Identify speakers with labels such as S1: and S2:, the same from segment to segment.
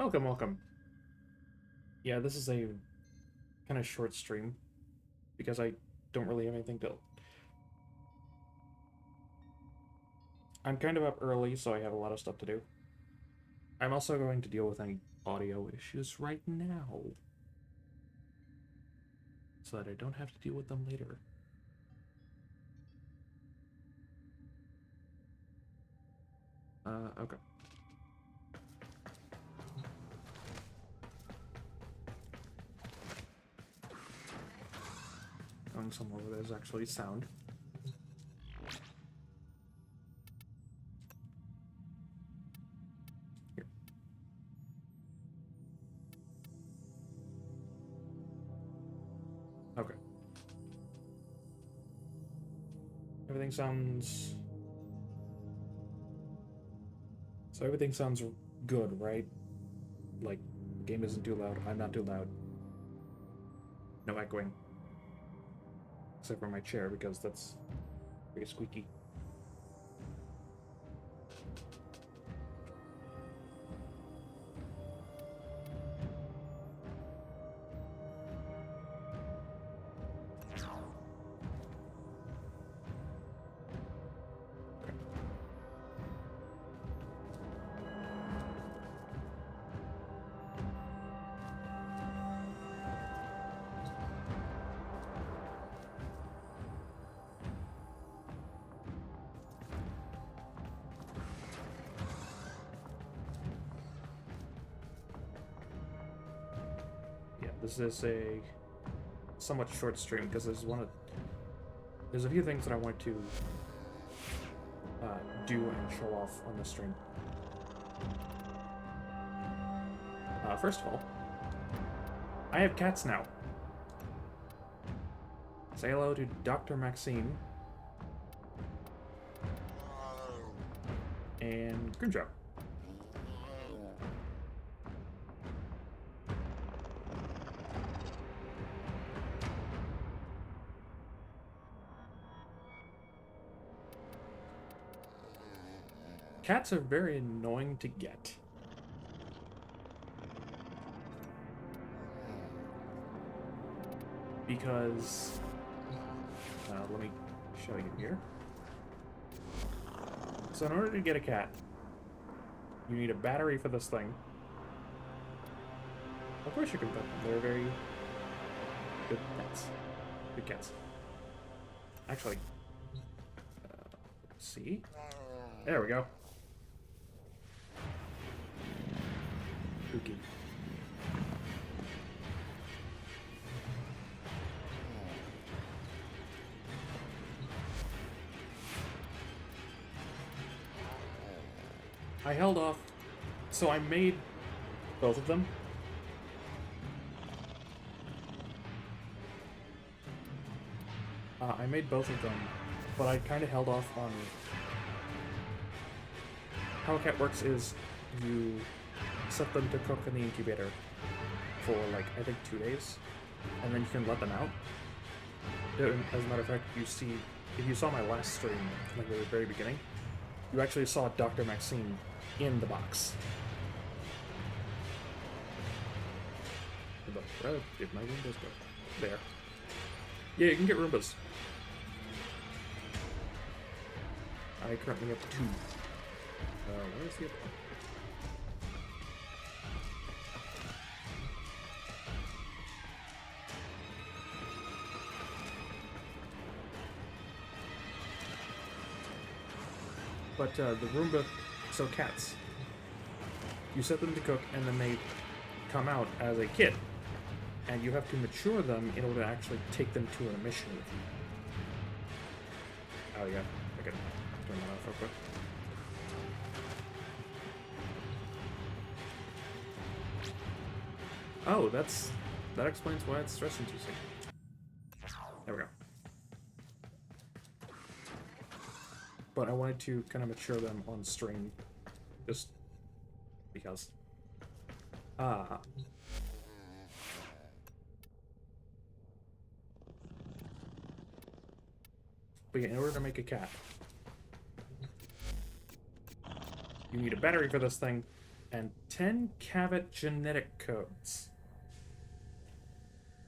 S1: Welcome, welcome. Yeah, this is a kind of short stream because I don't really have anything built. I'm kind of up early, so I have a lot of stuff to do. I'm also going to deal with any audio issues right now so that I don't have to deal with them later. Okay. Going somewhere where there's actually sound. Here. Okay. Everything sounds... So everything sounds good, right? Like, the game isn't too loud, I'm not too loud. No echoing. Except for my chair, because that's pretty squeaky. This is a somewhat short stream because there's a few things that I want to do and show off on the stream. First of all, I have cats now. Say hello to Dr. Maxine and Grimjaw. Cats are very annoying to get. Because, let me show you here. So in order to get a cat, you need a battery for this thing. Of course you can pet them. They're very good pets. Good cats. Actually, let's see. There we go. Spooky. I held off, so I made both of them. I made both of them, but I kind of held off on... How a cat works is you set them to cook in the incubator for, like, I think 2 days, and then you can let them out. As a matter of fact, if you saw my last stream, like at the very beginning, you actually saw Dr. Maxine in the box. Where did my Roombas go? There. Yeah, you can get Roombas. I currently have 2. Where is the other one? But the Roomba, so cats, you set them to cook and then they come out as a kid. And you have to mature them in order to actually take them to a mission with you. Oh yeah, I can turn that off real quick. Oh, that explains why it's stress inducing. There we go. But I wanted to kind of mature them on stream, just because. But yeah, in order to make a cat, you need a battery for this thing, and 10 Cavet genetic codes.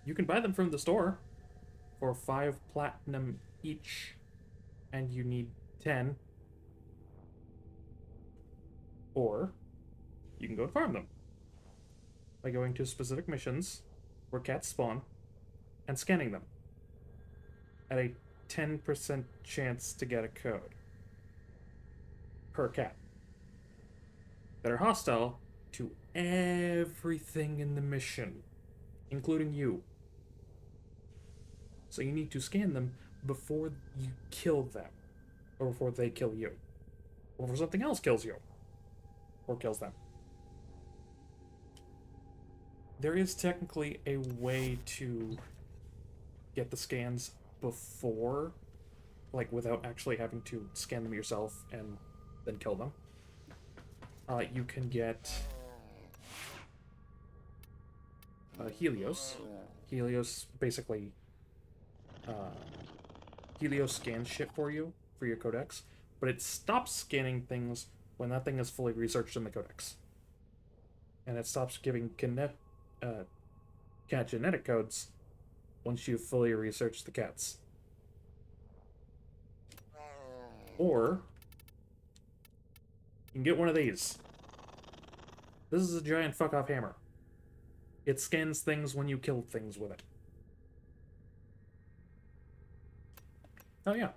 S1: You can buy them from the store for 5 platinum each, and you need 10. Or you can go and farm them by going to specific missions where cats spawn and scanning them at a 10% chance to get a code per cat that are hostile to everything in the mission, including you. So you need to scan them before you kill them, or before they kill you, or before something else kills you, or kills them. There is technically a way to get the scans before, like without actually having to scan them yourself and then kill them. You can get Helios. Helios basically Helios scans shit for you for your codex, but it stops scanning things when that thing is fully researched in the codex, and it stops giving cat genetic codes once you've fully researched the cats. Or you can get one of these. This is a giant fuck-off hammer. It scans things when you kill things with it. Oh, yeah.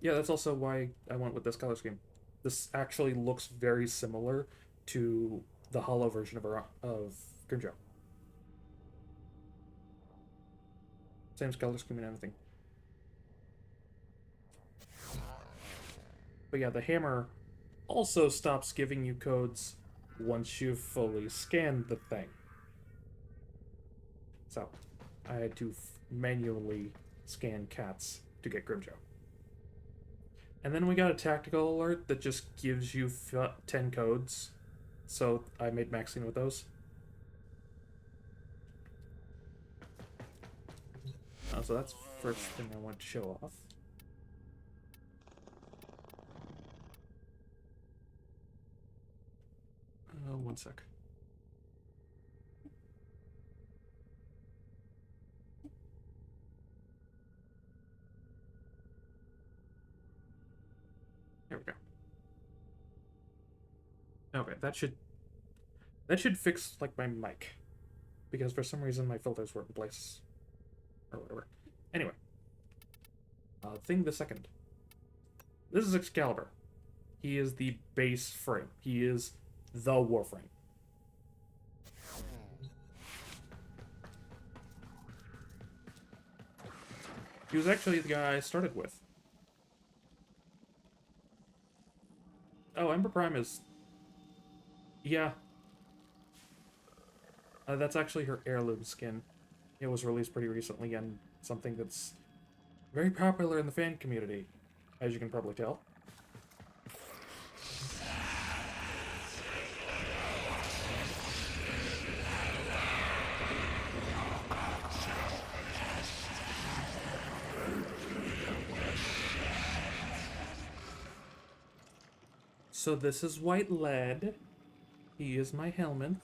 S1: Yeah, that's also why I went with this color scheme. This actually looks very similar to the hollow version of Grimjaw. Same color scheme and everything. But yeah, the hammer also stops giving you codes once you've fully scanned the thing. So, I had to manually scan cats to get Grimjaw. And then we got a tactical alert that just gives you 10 codes. So I made maxing with those. So that's first thing I want to show off. One sec. There we go. Okay, that should fix like my mic, because for some reason my filters weren't in place or whatever. Anyway, thing the second. This is Excalibur. He is the base frame. He is the Warframe. He was actually the guy I started with. Oh, Ember Prime is... Yeah. That's actually her heirloom skin. It was released pretty recently, and something that's very popular in the fan community, as you can probably tell. So this is White Lead. He is my helmet.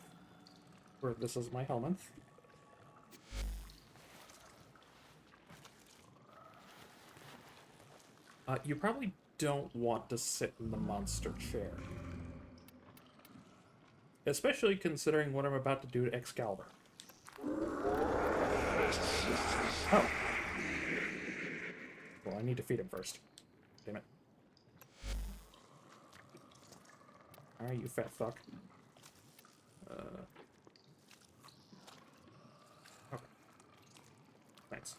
S1: Or this is my helmet. You probably don't want to sit in the monster chair. Especially considering what I'm about to do to Excalibur. Oh. Well, I need to feed him first. Damn it. Alright, you fat fuck. Okay. Thanks.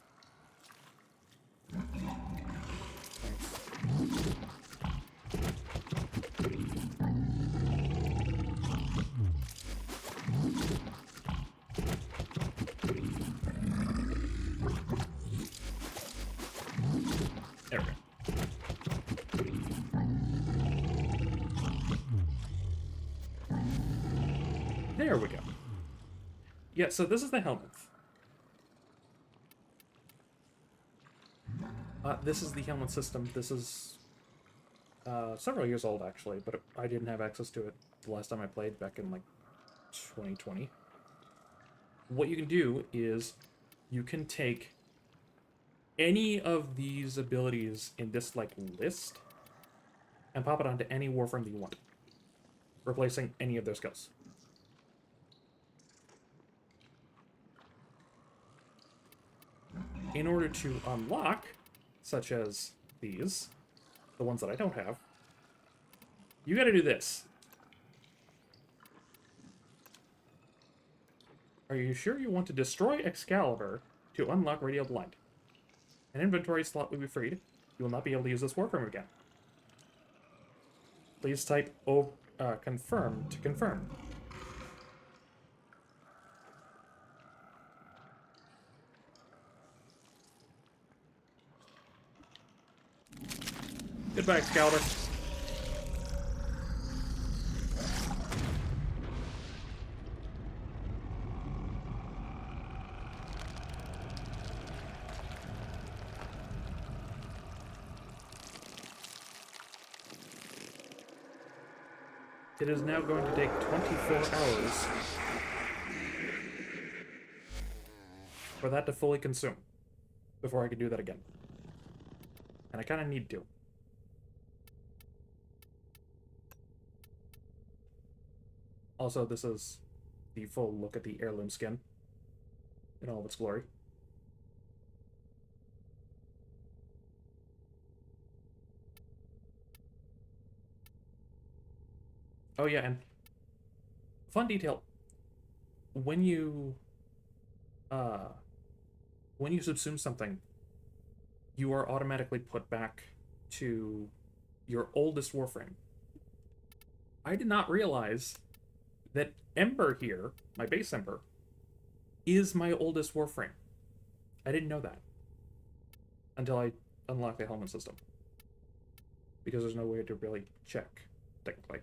S1: There we go. There we go. Yeah, so this is the helmet. This is the helmet system. This is several years old, actually, but I didn't have access to it the last time I played back in like 2020. What you can do is you can take any of these abilities in this like list and pop it onto any Warframe that you want, replacing any of their skills. In order to unlock, such as these, the ones that I don't have, you gotta do this. Are you sure you want to destroy Excalibur to unlock Radial Blind? An inventory slot will be freed. You will not be able to use this Warframe again. Please type confirm to confirm. Goodbye, Excalibur. It is now going to take 24 hours for that to fully consume before I can do that again. And I kind of need to. Also, this is the full look at the heirloom skin in all of its glory. Oh yeah, and fun detail. When you subsume something, you are automatically put back to your oldest Warframe. I did not realize that Ember here, my base Ember, is my oldest Warframe. I didn't know that until I unlocked the helmet system. Because there's no way to really check, technically.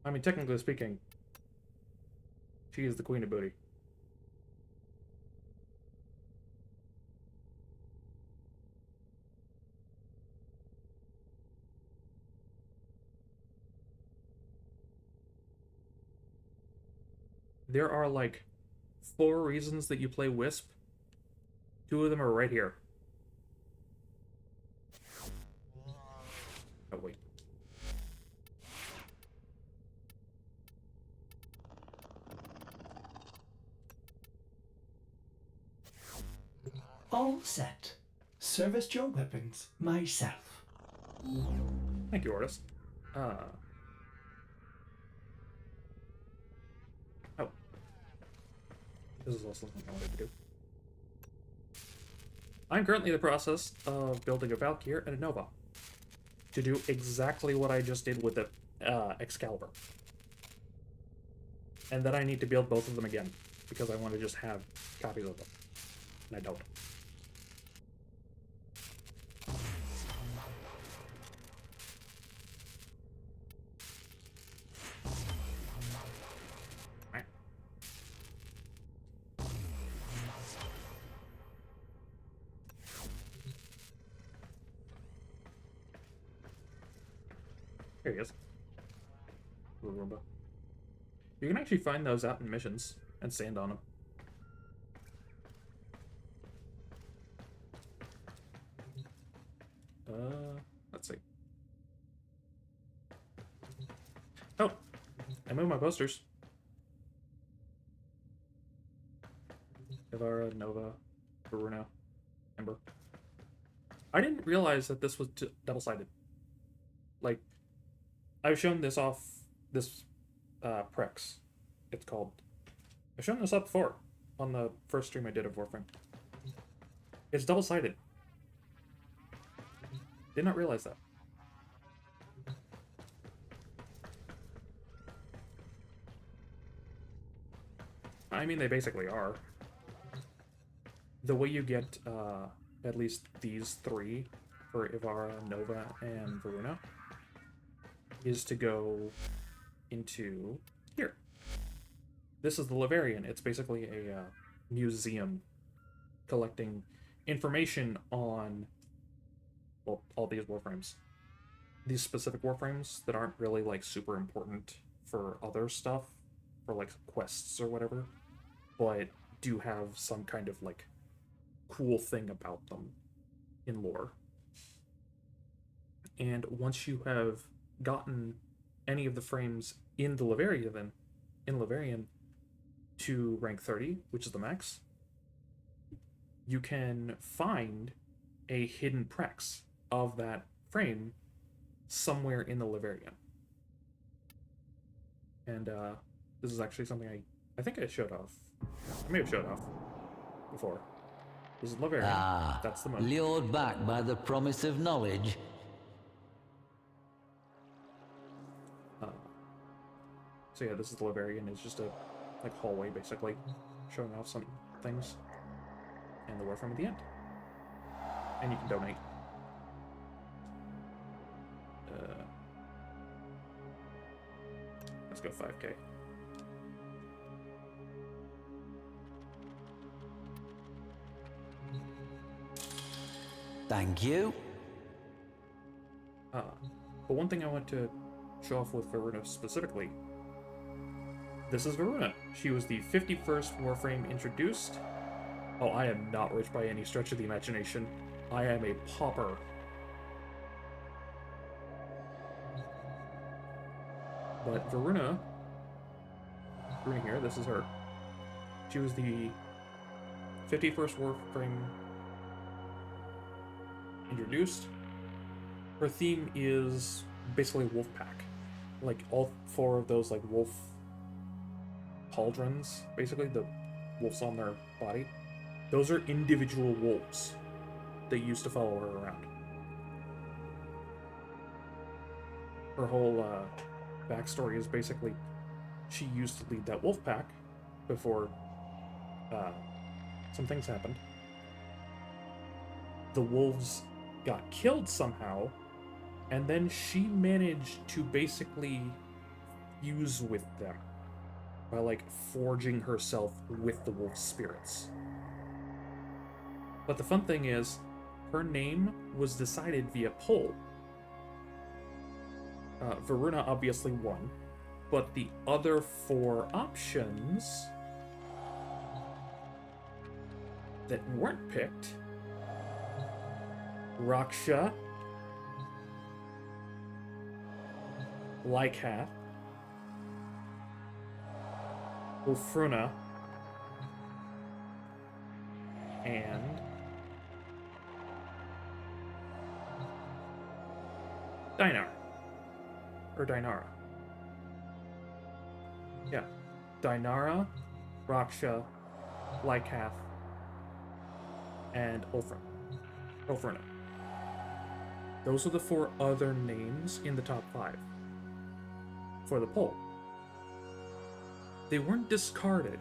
S1: I mean, technically speaking, she is the Queen of Booty. There are like 4 reasons that you play Wisp. 2 of them are right here. Oh, wait.
S2: All set. Service your weapons myself.
S1: Thank you, artist. Oh. This is also something I wanted to do. I'm currently in the process of building a Valkyr and a Nova to do exactly what I just did with the Excalibur. And then I need to build both of them again, because I want to just have copies of them. And I don't. Alright. Here he is. Roomba. You can actually find those out in missions and stand on them. Let's see. Oh, I moved my posters. Ivara, Nova, Bruno, Ember. I didn't realize that this was double-sided. Like, I've shown this off, this Prex, it's called. I've shown this up before on the first stream I did of Warframe. It's double-sided. Did not realize that. I mean, they basically are. The way you get at least these 3 for Ivara, Nova, and Varuna is to go into here. This is the Laverian. It's basically a museum collecting information on, well, all these Warframes. These specific Warframes that aren't really, like, super important for other stuff, for, like, quests or whatever, but do have some kind of, like, cool thing about them in lore. And once you have gotten any of the frames in the Laverian to rank 30, which is the max, you can find a hidden Prex of that frame somewhere in the Laverian. And this is actually something I think I showed off. I may have showed off before. This is Laverian.
S3: Ah,
S1: That's the moon.
S3: lured back by the promise of knowledge.
S1: So yeah, this is the Laverian. It's just a like hallway basically, showing off some things, and the Warframe at the end. And you can donate. Let's go 5K.
S3: Thank you.
S1: But one thing I want to show off with Varuna specifically. This is Varuna. She was the 51st Warframe introduced. Oh, I am not rich by any stretch of the imagination. I am a pauper. But Varuna here, this is her. She was the 51st Warframe introduced. Her theme is basically wolf pack. Like all four of those like wolf pauldrons, basically the wolves on their body. Those are individual wolves that used to follow her around. Her whole backstory is basically she used to lead that wolf pack before some things happened. The wolves got killed somehow, and then she managed to basically fuse with them by like forging herself with the wolf spirits. But the fun thing is, her name was decided via poll. Varuna obviously won, but the other four options that weren't picked, Raksha, Lycath, Ulfruna, and Dinar. Or Dinara. Yeah. Dinara, Raksha, Lycath, and Ulfruna. Those are the four other names in the top 5 for the poll. They weren't discarded.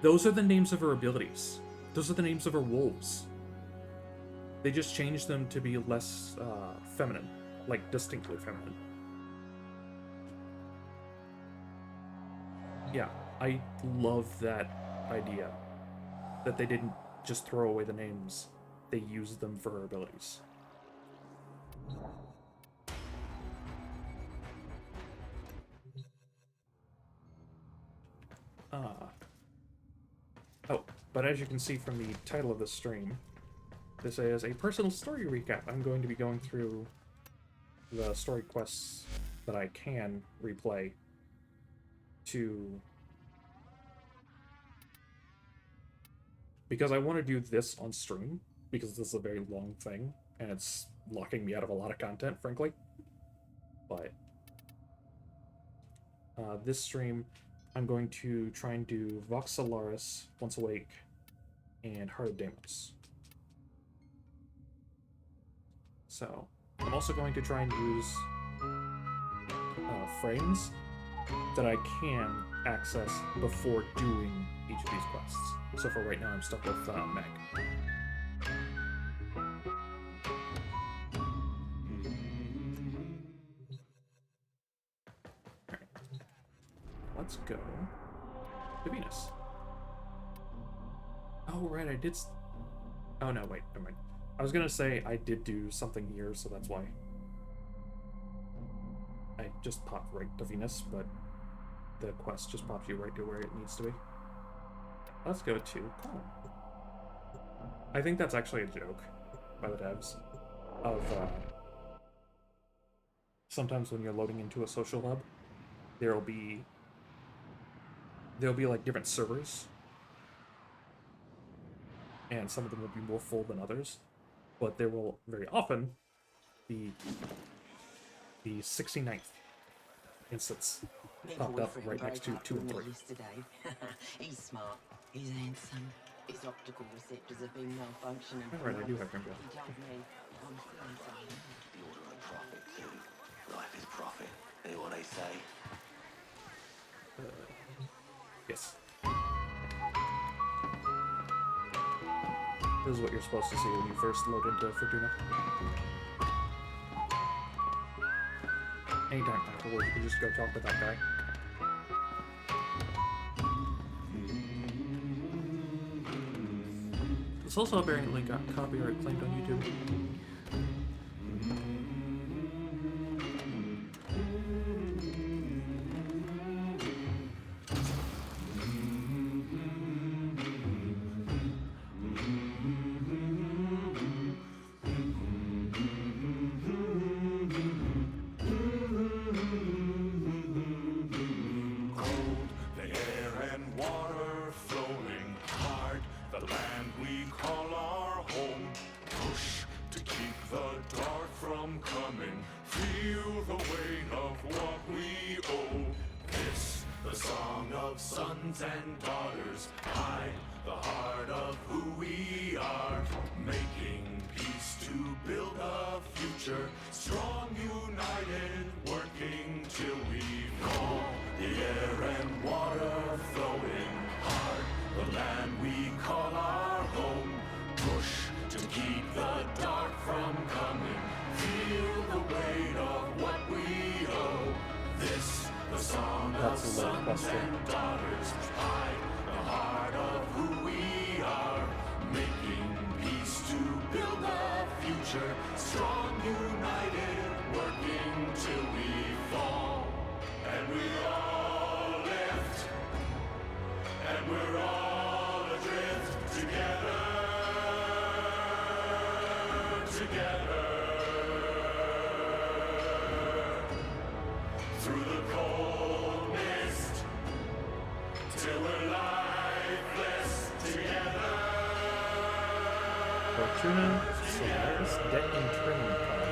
S1: Those are the names of her abilities. Those are the names of her wolves. They just changed them to be less feminine, like distinctly feminine. Yeah, I love that idea. That they didn't just throw away the names, they used them for her abilities. Oh, but as you can see from the title of this stream, this is a personal story recap. I'm going to be going through the story quests that I can replay to... Because I want to do this on stream, because this is a very long thing, and it's locking me out of a lot of content, frankly. But this stream, I'm going to try and do Vox Solaris, Once Awake, and Heart of Deimos. So, I'm also going to try and use frames that I can access before doing each of these quests. So for right now, I'm stuck with Meg. Alright. Let's go to Venus. Oh, right, I did Oh no, wait, never mind. I was gonna say I did do something here, so that's why. I just popped right to Venus, but the quest just pops you right to where it needs to be. Let's go to Calm. I think that's actually a joke by the devs of sometimes when you're loading into a social hub, there'll be like different servers, and some of them will be more full than others, but there will very often be the 69th instance popped up right next to 2 and 3.
S4: He's smart. He's handsome. His optical receptors have been malfunctioning.
S1: Alright, I do have him.
S4: He told me I'm seeing something.
S5: The order of profit, too. Life is profit. Hear what they say?
S1: Yes. This is what you're supposed to see when you first load into Fortuna. Anytime afterwards, you can just go talk to that guy. It's also apparently got copyright claimed on YouTube.
S6: And daughters hide the heart of who we are, making peace to build a future, strong, united, working till we fall. The air and water flowing hard, the land we call our home. Push to keep the dark from coming, feel the weight of what we owe. This the song of sons and daughters, hide the heart of who we are, making peace to build a future, strong, united, working till we fall. And we all lift, and we're all adrift together, together. Through the cold mist, till we're lifeless together.
S1: Fortuna, Solaris, Debt Internment Card.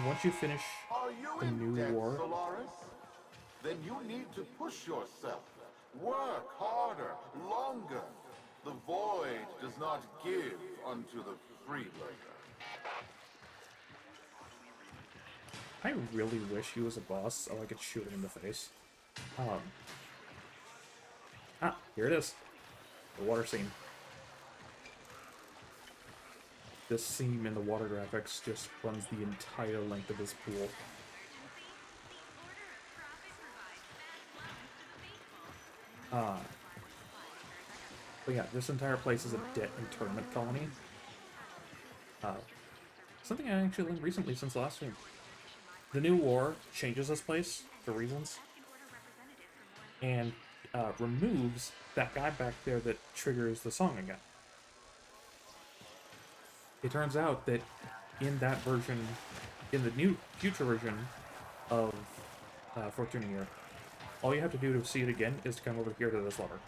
S1: Once you finish
S7: Are you
S1: the
S7: in
S1: new
S7: debt,
S1: war,
S7: Solaris? Then you need to push yourself. Work harder, longer. The void does not give unto the freeloader.
S1: I really wish he was a boss so I could shoot him in the face. Here it is. The water scene. This scene in the water graphics just runs the entire length of this pool. But yeah, this entire place is a debt internment colony. Something I actually learned recently since the last stream. The new war changes this place for reasons, and removes that guy back there that triggers the song again. It turns out that in that version, in the new future version of Fortuna here, all you have to do to see it again is to come over here to this lever.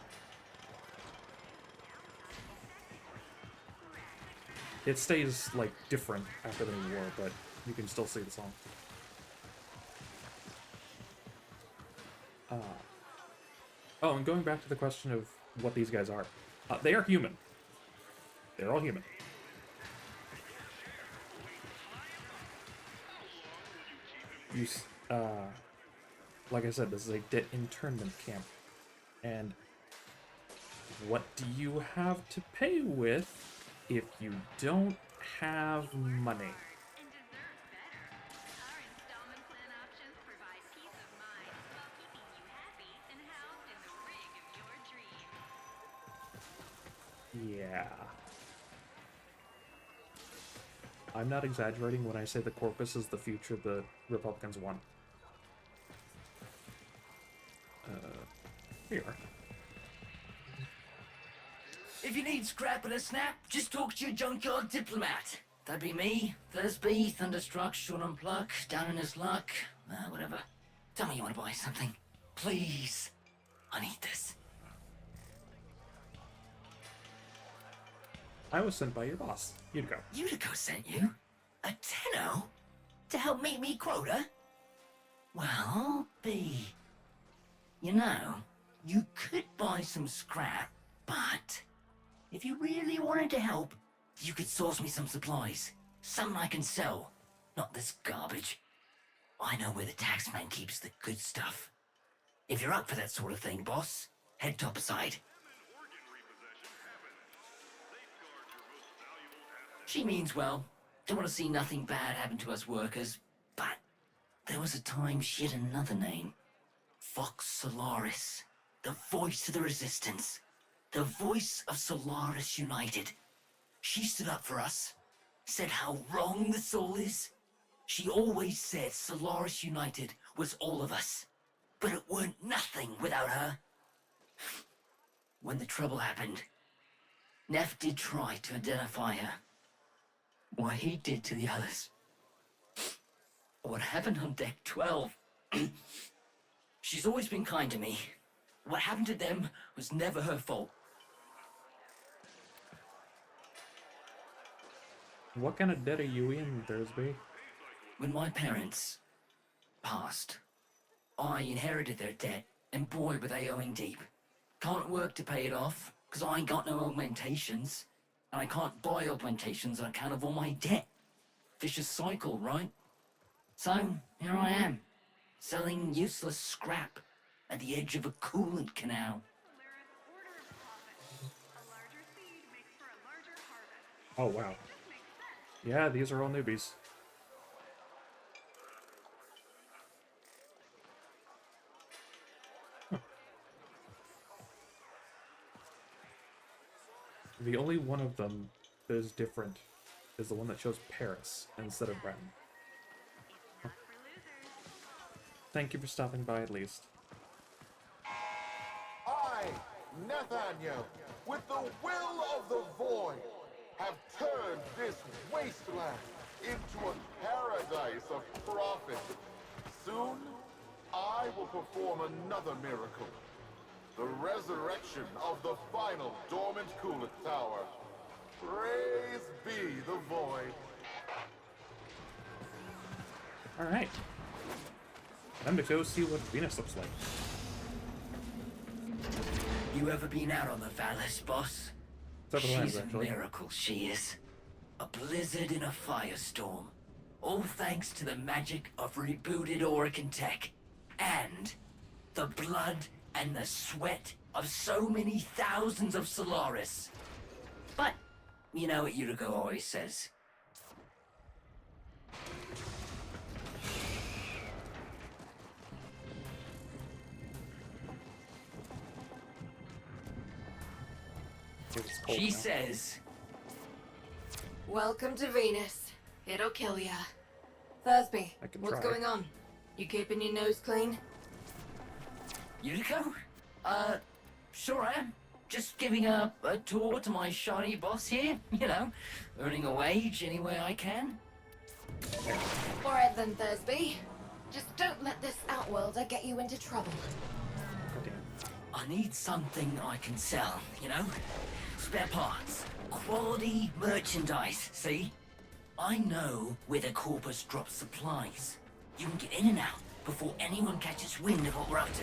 S1: It stays, like, different after the new war, but you can still see the song. Oh, and going back to the question of what these guys are. They are human. They're all human. Like I said, this is a debt internment camp. And What do you have to pay with if you don't have money? Yeah. I'm not exaggerating when I say the corpus is the future the Republicans want. Here you are.
S8: If you need scrap and a snap, just talk to your junkyard diplomat. That'd be me, Thursby, Thunderstruck, Sean and Pluck, down in his luck, whatever. Tell me you want to buy something. Please. I need this.
S1: I was sent by your boss. You'd go.
S8: Utico sent you? A tenno? To help meet me quota? Well, B. You know, you could buy some scrap, but if you really wanted to help, you could source me some supplies. Something I can sell. Not this garbage. I know where the taxman keeps the good stuff. If you're up for that sort of thing, boss, head topside. She means well. Don't want to see nothing bad happen to us workers. But there was a time she had another name. Fox Solaris. The voice of the resistance. The voice of Solaris United. She stood up for us. Said how wrong this all is. She always said Solaris United was all of us. But it weren't nothing without her. When the trouble happened, Neff did try to identify her. What he did to the others. What happened on deck 12. She's always been kind to me. What happened to them was never her fault.
S1: What kind of debt are you in, Thursby?
S8: When my parents passed, I inherited their debt, and boy were they owing deep. Can't work to pay it off, because I ain't got no augmentations. And I can't buy augmentations on account of all my debt. Vicious cycle, right? So, here I am, selling useless scrap at the edge of a coolant canal.
S1: Oh, wow. Yeah, these are all newbies. Huh. The only one of them that is different is the one that shows Paris instead of Breton. Huh. Thank you for stopping by at least.
S7: I, Nathaniel, with the will of the void, have turned this wasteland into a paradise of profit. Soon, I will perform another miracle. The resurrection of the final dormant coolant tower. Praise be the void.
S1: Alright. Time to go see what Venus looks like.
S8: You ever been out on the Valis, boss?
S1: Several times,
S8: She's a
S1: actually.
S8: miracle, she is. A blizzard in a firestorm. All thanks to the magic of rebooted Orican tech. And the blood and the sweat of so many thousands of Solaris. But, you know what Utico always says.
S1: It's cold
S8: She
S1: now.
S8: says,
S9: Welcome to Venus. It'll kill ya. Thursby,
S1: I can
S9: what's
S1: try.
S9: going on? You keeping your nose clean?
S8: Utico? Sure I am. Just giving a tour to my shoddy boss here, you know, earning a wage any way I can.
S9: Alright then, Thursby. Just don't let this outworlder get you into trouble.
S1: Goddamn.
S8: I need something I can sell, you know? Spare parts, quality merchandise, see? I know where the Corpus drops supplies. You can get in and out before anyone catches wind of what we're up to.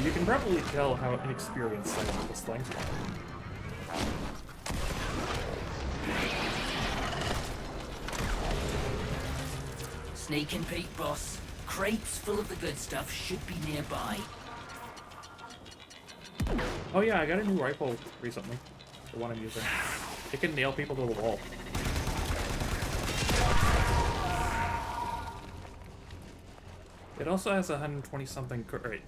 S1: You can probably tell how inexperienced I am with this thing.
S8: Snake and bait, boss. Crates full of the good stuff should be nearby.
S1: Oh yeah, I got a new rifle recently. The one I'm using. It can nail people to the wall. It also has 120 something. Right.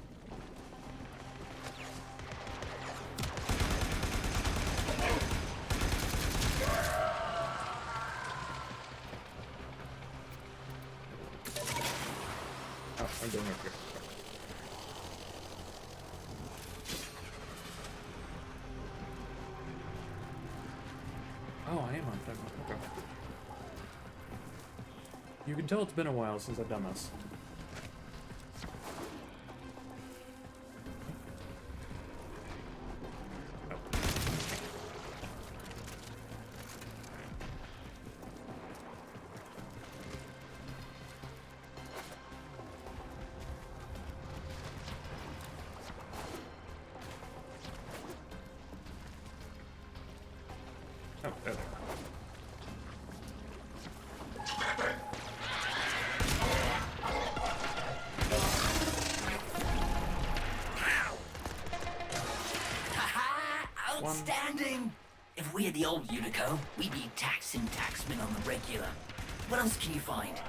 S1: Oh, I'm doing it here. Oh, I am on time. Okay. You can tell it's been a while since I've done this. Oh, there they are.
S8: Outstanding! If we had the old Unico, we'd be taxing taxmen on the regular. What else can you find?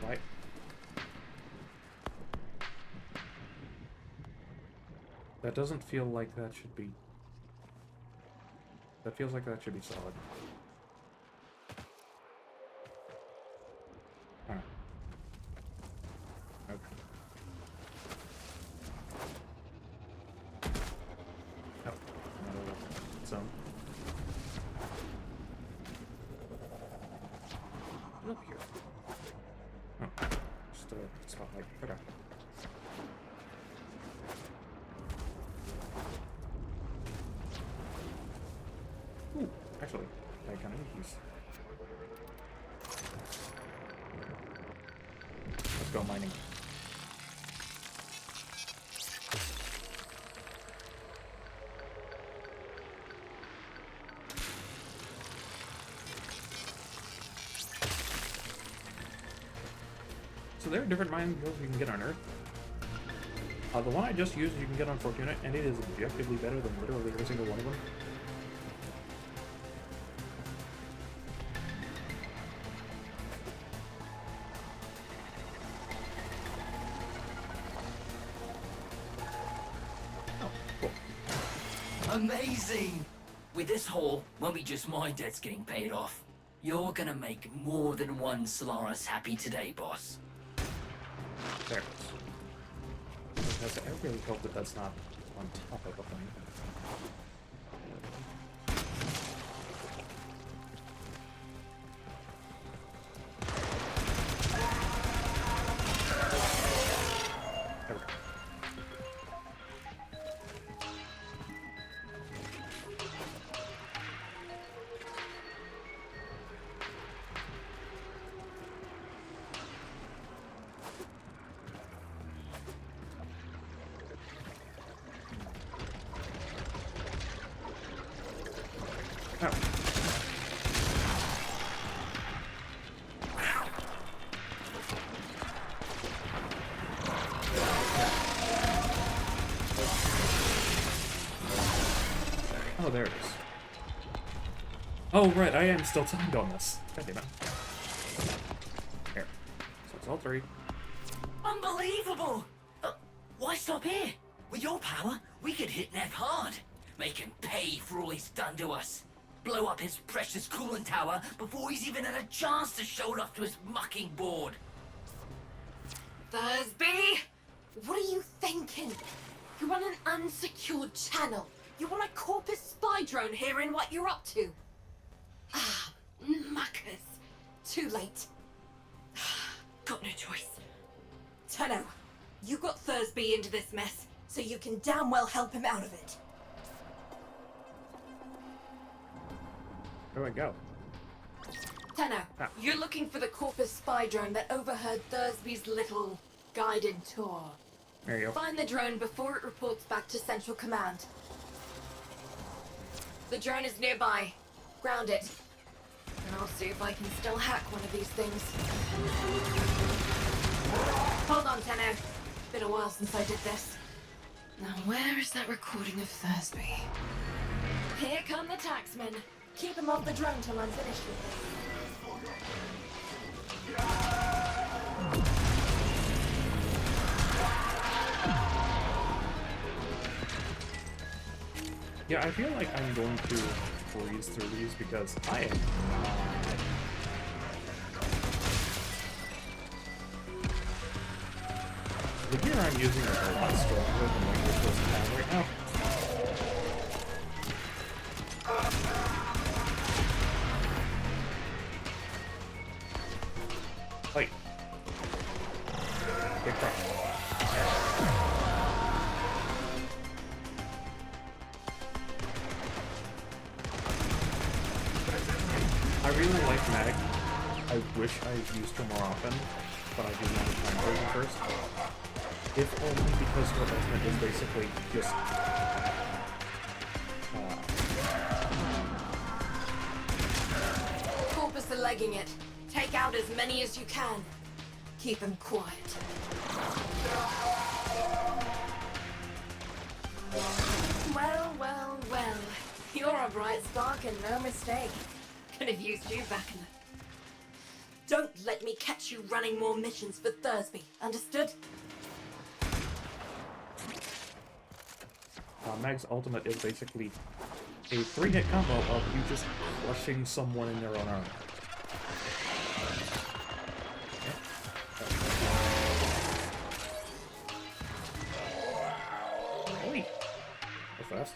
S1: Right. That doesn't feel like that should be. That feels like that should be solid. Alright. Okay. Oh, another zone. Up here. Oh, just a spotlight. Okay. Ooh, actually, I kind of need these. Let's go mining. So there are different mining builds you can get on Earth. The one I just used you can get on Fortuna, and it is objectively better than literally every single one of them. Oh, cool.
S8: Amazing! With this haul, won't be just my debts getting paid off. You're gonna make more than one Solaris happy today, boss.
S1: There it is. I really hope that that's not on top of a thing. There we go. Oh. Oh, there it is. Oh, right, I am still timed on this. God damn it. Here. So it's all three.
S8: Unbelievable! Why stop here? With your power, we could hit Neff hard. Make him pay for all he's done to us. Blow up his precious coolant tower before he's even had a chance to show it off to his mucking board.
S9: Thursby! What are you thinking? You want an unsecured channel. You want a Corpus spy drone hearing what you're up to. Ah, muckers. Too late. Got no choice. Tenno, you got Thursby into this mess, so you can damn well help him out of it.
S1: Where do I go?
S9: Tenno,
S1: Ah.
S9: you're looking for the Corpus spy drone that overheard Thursby's little guided tour.
S1: There you go.
S9: Find the drone before it reports back to Central Command. The drone is nearby. Ground it. And I'll see if I can still hack one of these things. Hold on, Tenno. Been a while since I did this. Now where is that recording of Thursby? Here come the taxmen. Keep him off the drone till I'm finished with this.
S1: Yeah, I feel like I'm going to breeze through these because I am the gear I'm using is a lot stronger than what you're supposed to have right now. Wait. Big truck. I really like Mag. I wish I used her more often, but I do want to try version first. If only because her ultimate is basically just
S9: Corpus are legging it. Take out as many as you can. Keep them quiet. Well, well, well. You're a bright spark and no mistake. Could have used you back in the... Don't let me catch you running more missions for Thursby. Understood?
S1: Mag's ultimate is basically a 3-hit combo of you just crushing someone in their own armor. Oi! That's fast.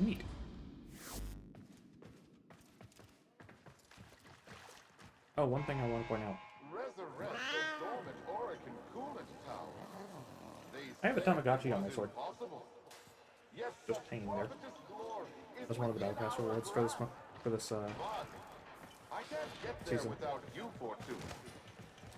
S1: Neat. Oh, one thing I want to point out.
S7: Resurrect the dormant Orican coolant tower.
S1: I have a Tamagotchi on my sword.
S7: Yes,
S1: Just hanging there. That's one of the Battlecast rewards for this
S7: I can't get there
S1: season.
S7: without you, Fortuna.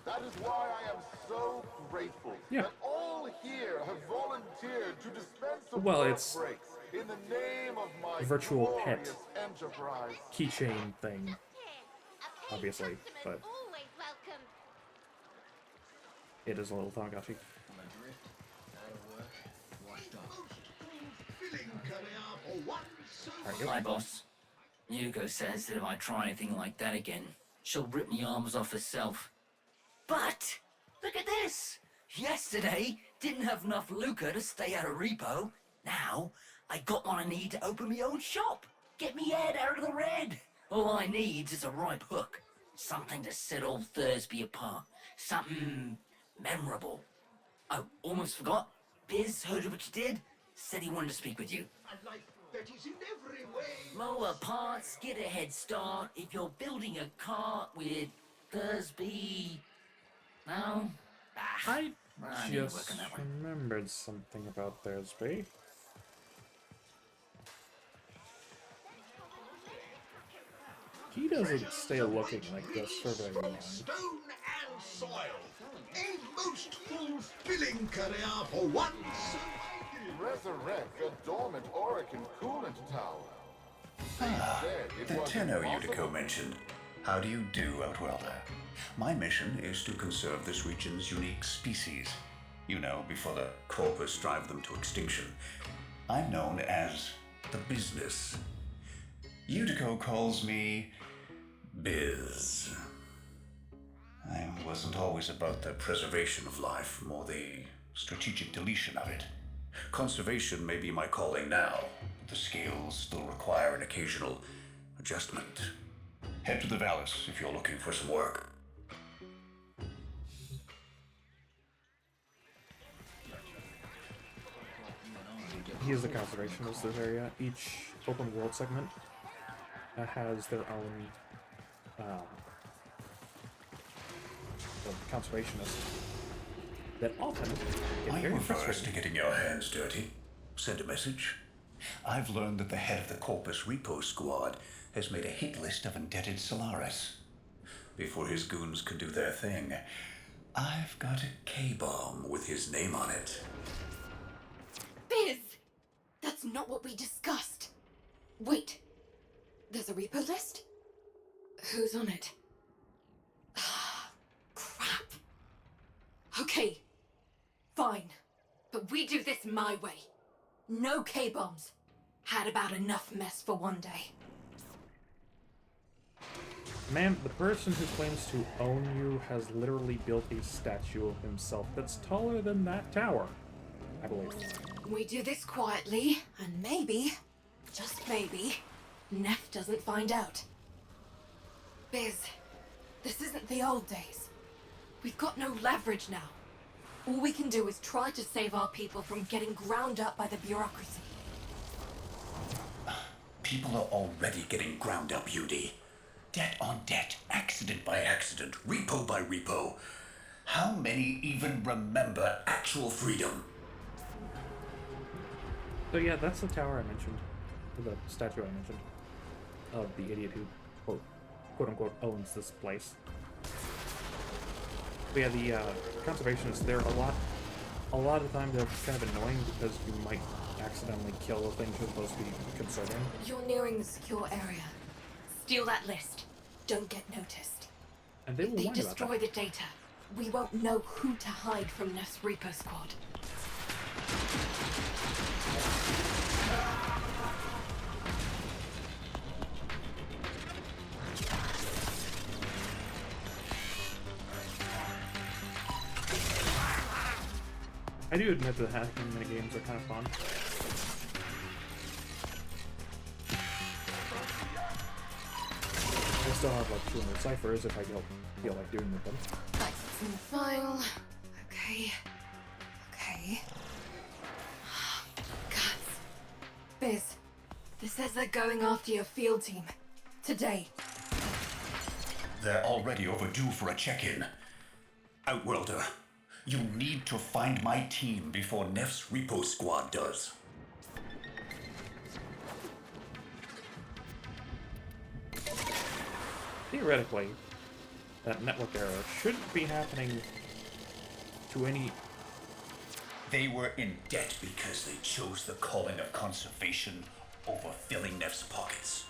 S7: That is why I am so grateful that all here have volunteered to dispense of
S1: Well,
S7: work
S1: it's
S7: breaks in the name of my
S1: virtual
S7: glorious
S1: pet
S7: enterprise.
S1: keychain thing, obviously, but it is a little Tamagotchi.
S8: Hi, boss. Yuko says that if I try anything like that again, she'll rip me arms off herself. But look at this! Yesterday, didn't have enough lucre to stay out of repo. Now, I got what I need to open my own shop. Get me head out of the red. All I need is a ripe hook. Something to set old Thursby apart. Something memorable. Oh, almost forgot. Biz heard of what you did. Said he wanted to speak with you.
S10: That is in every way.
S8: Lower parts, get a head start. If you're building a cart with Thursby... No?
S1: I
S8: need to work
S1: just
S8: on that one.
S1: remembered something about Thursby. He doesn't stay looking like this for very
S10: From
S1: long.
S10: stone and soil. A most fulfilling career for once.
S7: Resurrect the dormant Orican coolant tower.
S11: The Tenno Utico mentioned. How do you do, Outwelder? My mission is to conserve this region's unique species. You know, before the corpus drive them to extinction. I'm known as the Business. Utico calls me Biz. I wasn't always about the preservation of life, more the strategic deletion of it. Conservation may be my calling now, but the scales still require an occasional adjustment. Head to the Vallis if you're looking for some work.
S1: he is the conservationist of this area. Each open world segment has their own conservationist that often get
S11: Are
S1: very
S11: you averse
S1: frustrating.
S11: to getting your hands dirty? Send a message. I've learned that the head of the Corpus Repo Squad has made a hit list of indebted Solaris. Before his goons can do their thing, I've got a K-bomb with his name on it.
S9: Biz! That's not what we discussed. Wait. There's a repo list? Who's on it? Crap. Okay. Fine. But we do this my way. No K-bombs. Had about enough mess for one day.
S1: Man, the person who claims to own you has literally built a statue of himself that's taller than that tower, I believe.
S9: We do this quietly, and maybe, just maybe, Neff doesn't find out. Biz, this isn't the old days. We've got no leverage now. All we can do is try to save our people from getting ground up by the bureaucracy.
S11: People are already getting ground up, UD. Debt on debt, accident by accident, repo by repo. How many even remember actual freedom?
S1: So yeah, that's the tower I mentioned. The statue I mentioned. Of the idiot who, quote unquote, owns this place. But yeah, the conservationists, they're a lot of the time they're kind of annoying because you might accidentally kill the things you're supposed to be conserving.
S9: You're nearing the secure area. Steal that list. Don't get noticed.
S1: And they will
S9: If they
S1: warn you about
S9: destroy
S1: that.
S9: the data, we won't know who to hide from Neff's Repo Squad.
S1: I do admit that hacking minigames are kind of fun. I still have like 200 ciphers if I don't feel like doing with them.
S9: Access in the file. Okay. Okay. Guts. Biz, this says they're going after your field team. Today.
S11: They're already overdue for a check-in. Outworlder, you need to find my team before Neff's Repo Squad does.
S1: Theoretically, that network error shouldn't be happening to any...
S11: They were in debt because they chose the calling of conservation over filling Neff's pockets.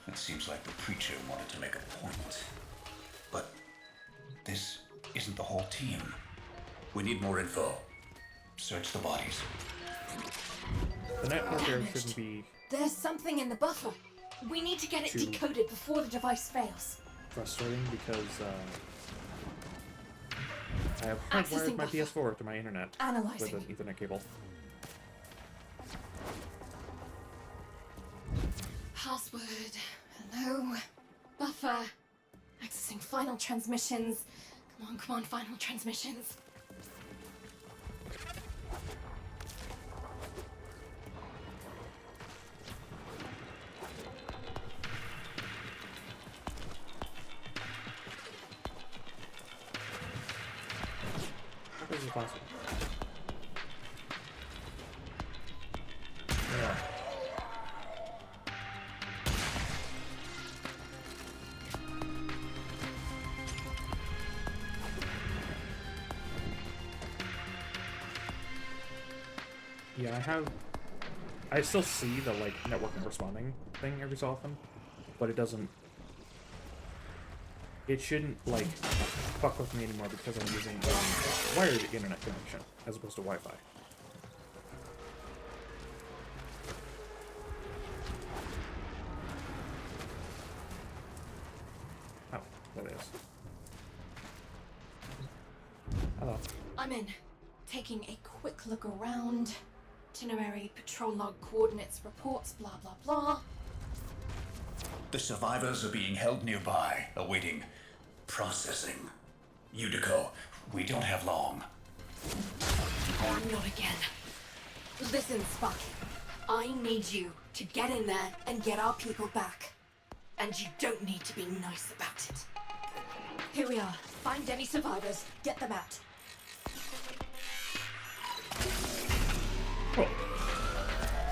S11: It seems like the preacher wanted to make a point. But this isn't the whole team. We need more info. Search the bodies.
S1: The network error shouldn't be
S9: There's something in the buffer. We need to get it
S1: To-
S9: decoded before the device fails.
S1: frustrating because I have
S9: Accessing
S1: hardwired my
S9: buffer.
S1: PS4 to my internet
S9: Analyzing.
S1: with an Ethernet cable.
S9: Password. Hello. Buffer. Accessing final transmissions. Come on, final transmissions.
S1: This is possible. Yeah. Yeah, I still see the, like, networking responding thing every so often, but it doesn't... It shouldn't, like, fuck with me anymore because I'm using a wired internet connection as opposed to Wi-Fi. Oh, that is. Hello.
S9: I'm in. Taking a quick look around. Itinerary, patrol log, coordinates, reports, blah blah blah.
S11: The survivors are being held nearby, awaiting processing. Udico, we don't have long.
S9: Not again. Listen, Sparky. I need you to get in there and get our people back. And you don't need to be nice about it. Here we are. Find any survivors. Get them out.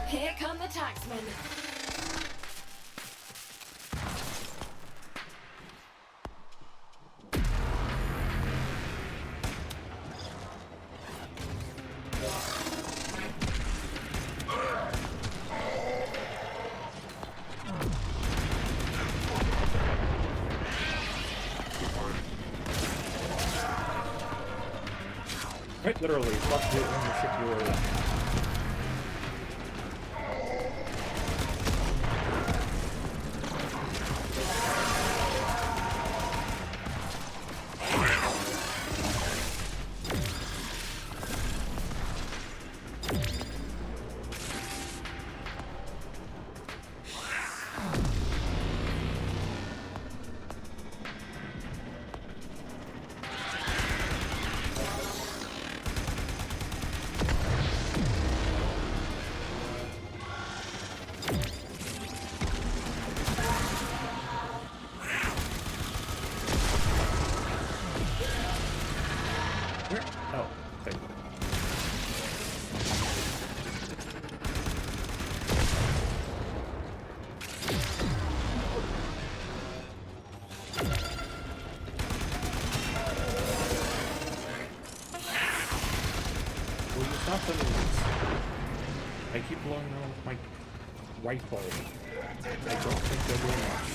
S9: Here come the taxmen.
S1: Quite literally, fuck you and the shit you were. Oh, thank you. Will you stop sending these? I keep blowing around with my rifle. I don't think they're doing much.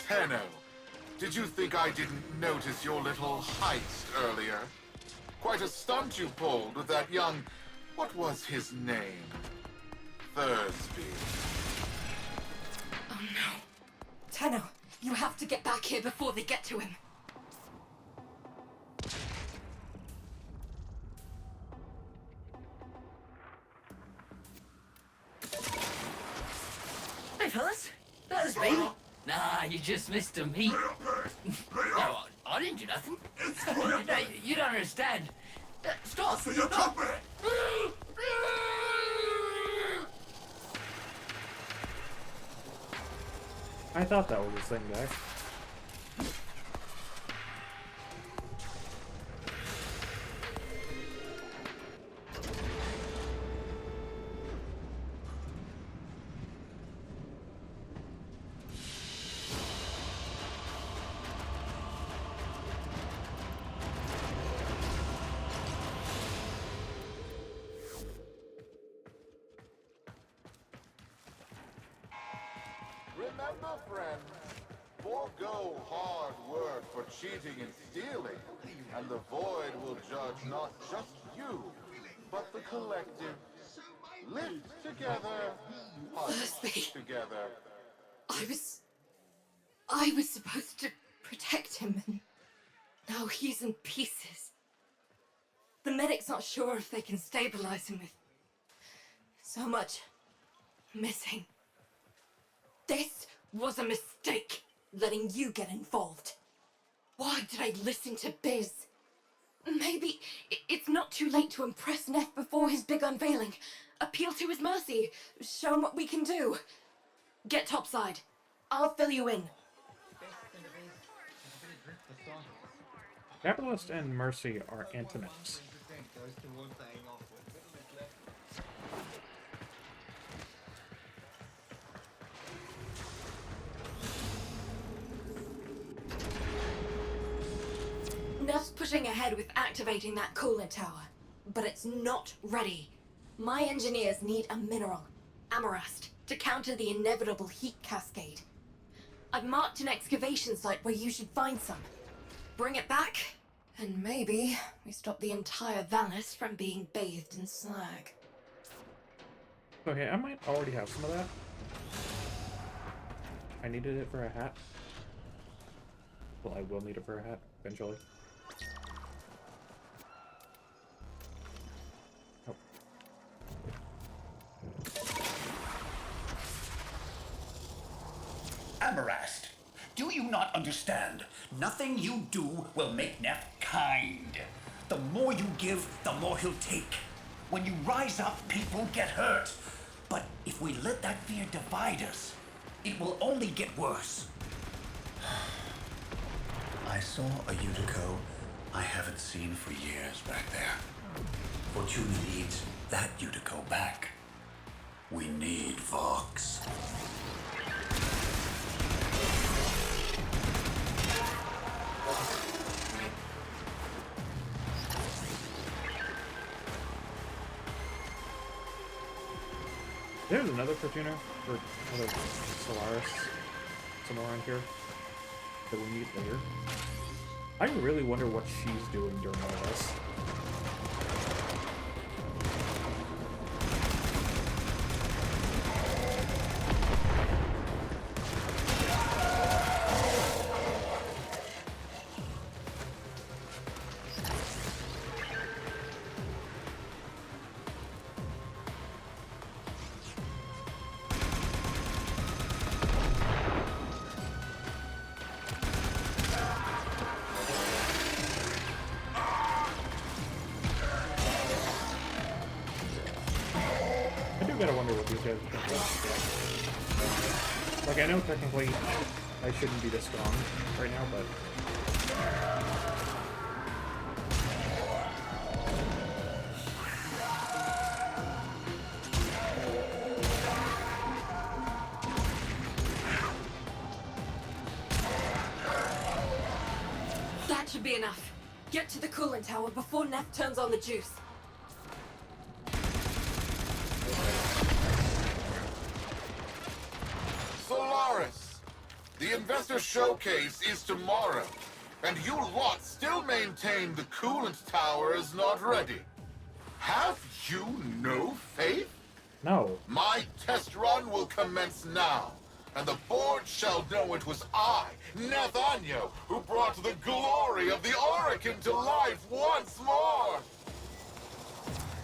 S7: Tenno, did you think I didn't notice your little heist earlier? Quite a stunt you pulled with that young... what was his name? Thursby.
S9: Oh no. Tenno, you have to get back here before they get to him.
S8: Hey, fellas. That was me. Nah, you just missed a meet. No, I didn't do nothing. No, you don't understand. Stop! Stop!
S1: I thought that was the same guy.
S7: Remember, friends, forego hard work for cheating and stealing, and the Void will judge not just you, but the collective. Live together, hunt together.
S9: I was supposed to protect him, and now he's in pieces. The medic's not sure if they can stabilize him with so much missing. This was a mistake, letting you get involved. Why did I listen to Biz? Maybe it's not too late to impress Neff before his big unveiling. Appeal to his mercy. Show him what we can do. Get topside. I'll fill you in.
S1: Capitalist and mercy are antonyms.
S9: Neff's pushing ahead with activating that coolant tower, but it's not ready. My engineers need a mineral, amarast, to counter the inevitable heat cascade. I've marked an excavation site where you should find some. Bring it back, and maybe we stop the entire Valis from being bathed in slag.
S1: Okay, I might already have some of that. I needed it for a hat. Well, I will need it for a hat eventually. Oh.
S11: Amarast, do you not understand? Nothing you do will make Neff kind. The more you give, the more he'll take. When you rise up, people get hurt. But if we let that fear divide us, it will only get worse. I saw a Utico I haven't seen for years back there. Fortuna needs that Utico back. We need Vox.
S1: There's another Fortuna, or another Solaris somewhere around here that we meet later. I really wonder what she's doing during all this. I gotta wonder what these guys are thinking. Like, I know technically I shouldn't be this strong right now, but...
S9: That should be enough. Get to the coolant tower before Neff turns on the juice.
S7: Solaris, the investor showcase is tomorrow, and you lot still maintain the coolant tower is not ready. Have you no faith?
S1: No.
S7: My test run will commence now, and the board shall know it was I, Nathaniel, who brought the glory of the Oracle to life once more!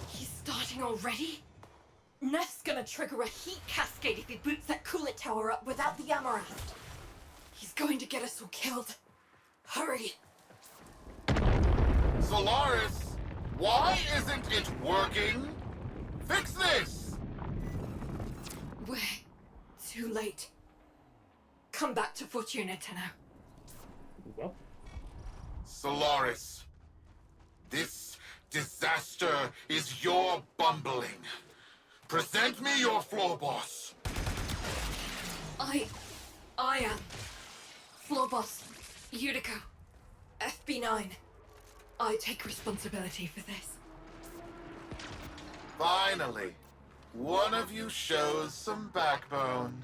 S9: He's starting already? Neff's gonna trigger a heat cascade if he boots that coolant tower up without the Amarast. He's going to get us all killed. Hurry!
S7: Solaris, why isn't it working? Fix this!
S9: We're too late. Come back to Fortuna, Tenno.
S1: Well.
S7: Solaris, this disaster is your bumbling. Present me your floor boss.
S9: I am. Floor boss, Utico, FB9. I take responsibility for this.
S7: Finally, one of you shows some backbone.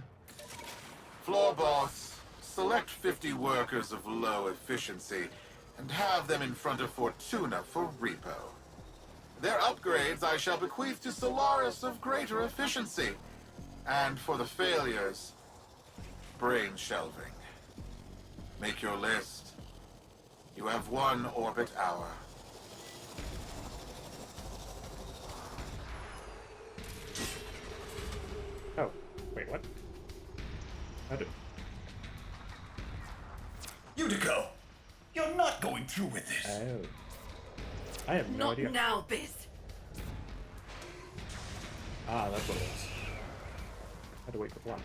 S7: Floor boss, select 50 workers of low efficiency and have them in front of Fortuna for repo. Their upgrades I shall bequeath to Solaris of greater efficiency. And for the failures, brain shelving. Make your list. You have 1 orbit hour.
S1: Oh, wait, what? How did...
S11: Utico, you're not going through with this.
S1: Oh. I have no idea.
S9: Not now, Biz.
S1: Ah, that's what it was. Had to wait for plot.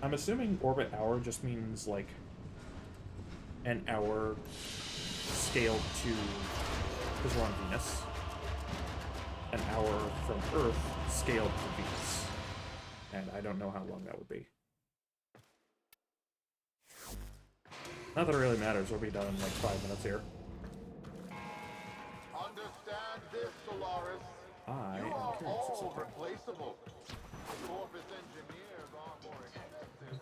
S1: I'm assuming orbit hour just means, like, an hour scaled to... because we're on Venus. An hour from Earth scaled to Venus. And I don't know how long that would be. Not that it really matters, we'll be done in like 5 minutes here.
S7: Understand this, Solaris.
S1: I
S7: You
S1: am
S7: are
S1: curious of
S7: all
S1: something.
S7: replaceable. Corpus engineers are more expensive.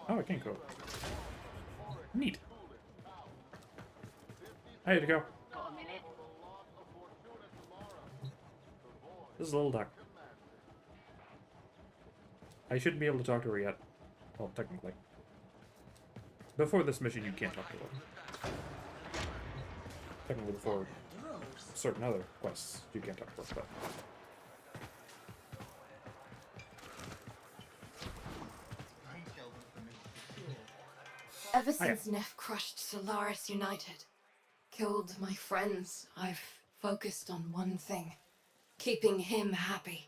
S1: Oh, I can go. Neat. Hey, to go.
S4: Got a minute?
S1: This is a little duck. I shouldn't be able to talk to her yet. Well, technically. Before this mission, you can't talk to her. Technically, before certain other quests, you can't talk to her, but...
S9: Ever since Neff crushed Solaris United, killed my friends, I've focused on one thing. Keeping him happy.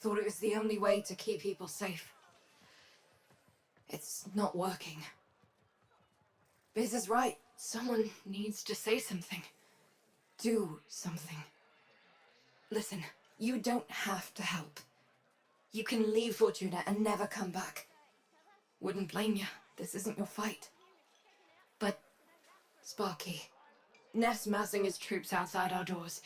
S9: Thought it was the only way to keep people safe. It's not working. Biz is right. Someone needs to say something. Do something. Listen, you don't have to help. You can leave Fortuna and never come back. Wouldn't blame you. This isn't your fight. But, Sparky, Neff's massing his troops outside our doors,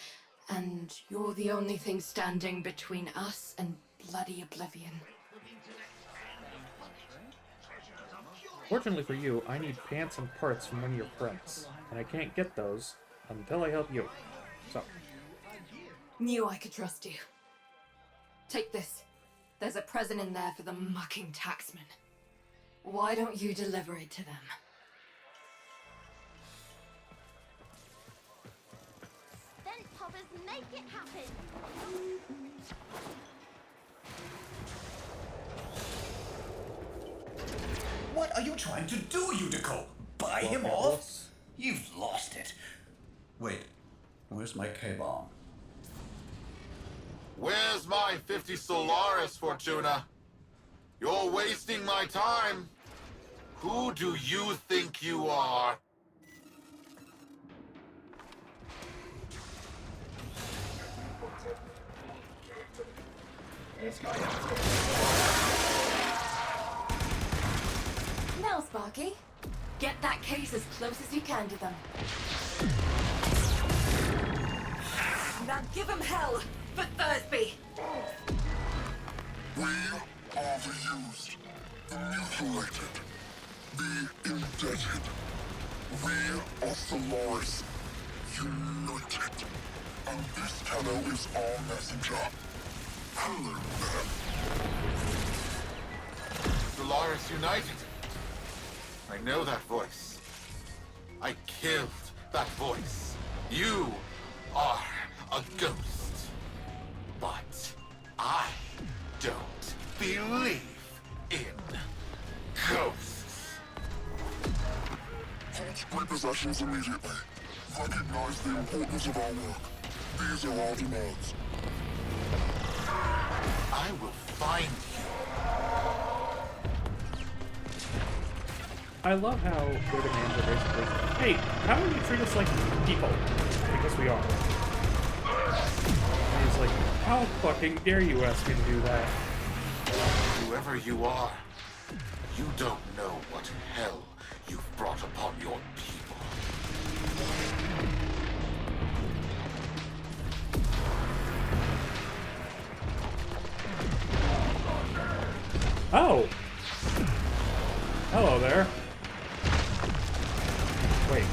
S9: and you're the only thing standing between us and bloody oblivion.
S1: Fortunately for you, I need pants and parts from one of your friends, and I can't get those until I help you. So.
S9: Knew I could trust you. Take this. There's a present in there for the mucking taxman. Why don't you deliver it to them?
S12: Then Poppers, make it happen!
S11: What are you trying to do, Yudiko? Buy him off? You've lost it. Wait, where's my K-bomb?
S7: Where's my 50 Solaris, Fortuna? You're wasting my time. Who do you think you are?
S9: Now, Sparky, get that case as close as you can to them. Now give them hell for Thursby!
S7: We are the used, the mutilated, the indebted. We are Solaris, united. And this Tenno is our messenger. Hello, man. Solaris United. I know that voice. I killed that voice. You are a ghost. But I don't believe in ghosts. Halt repossessions immediately. Recognize the importance of our work. These are our demands. I will find you.
S1: I love how their demands are basically, hey, how do you treat us like people? Because we are. And he's like, how fucking dare you ask me to do that?
S7: Whoever you are, you don't know what hell you've brought upon your people.
S1: Oh! Hello there. Wait.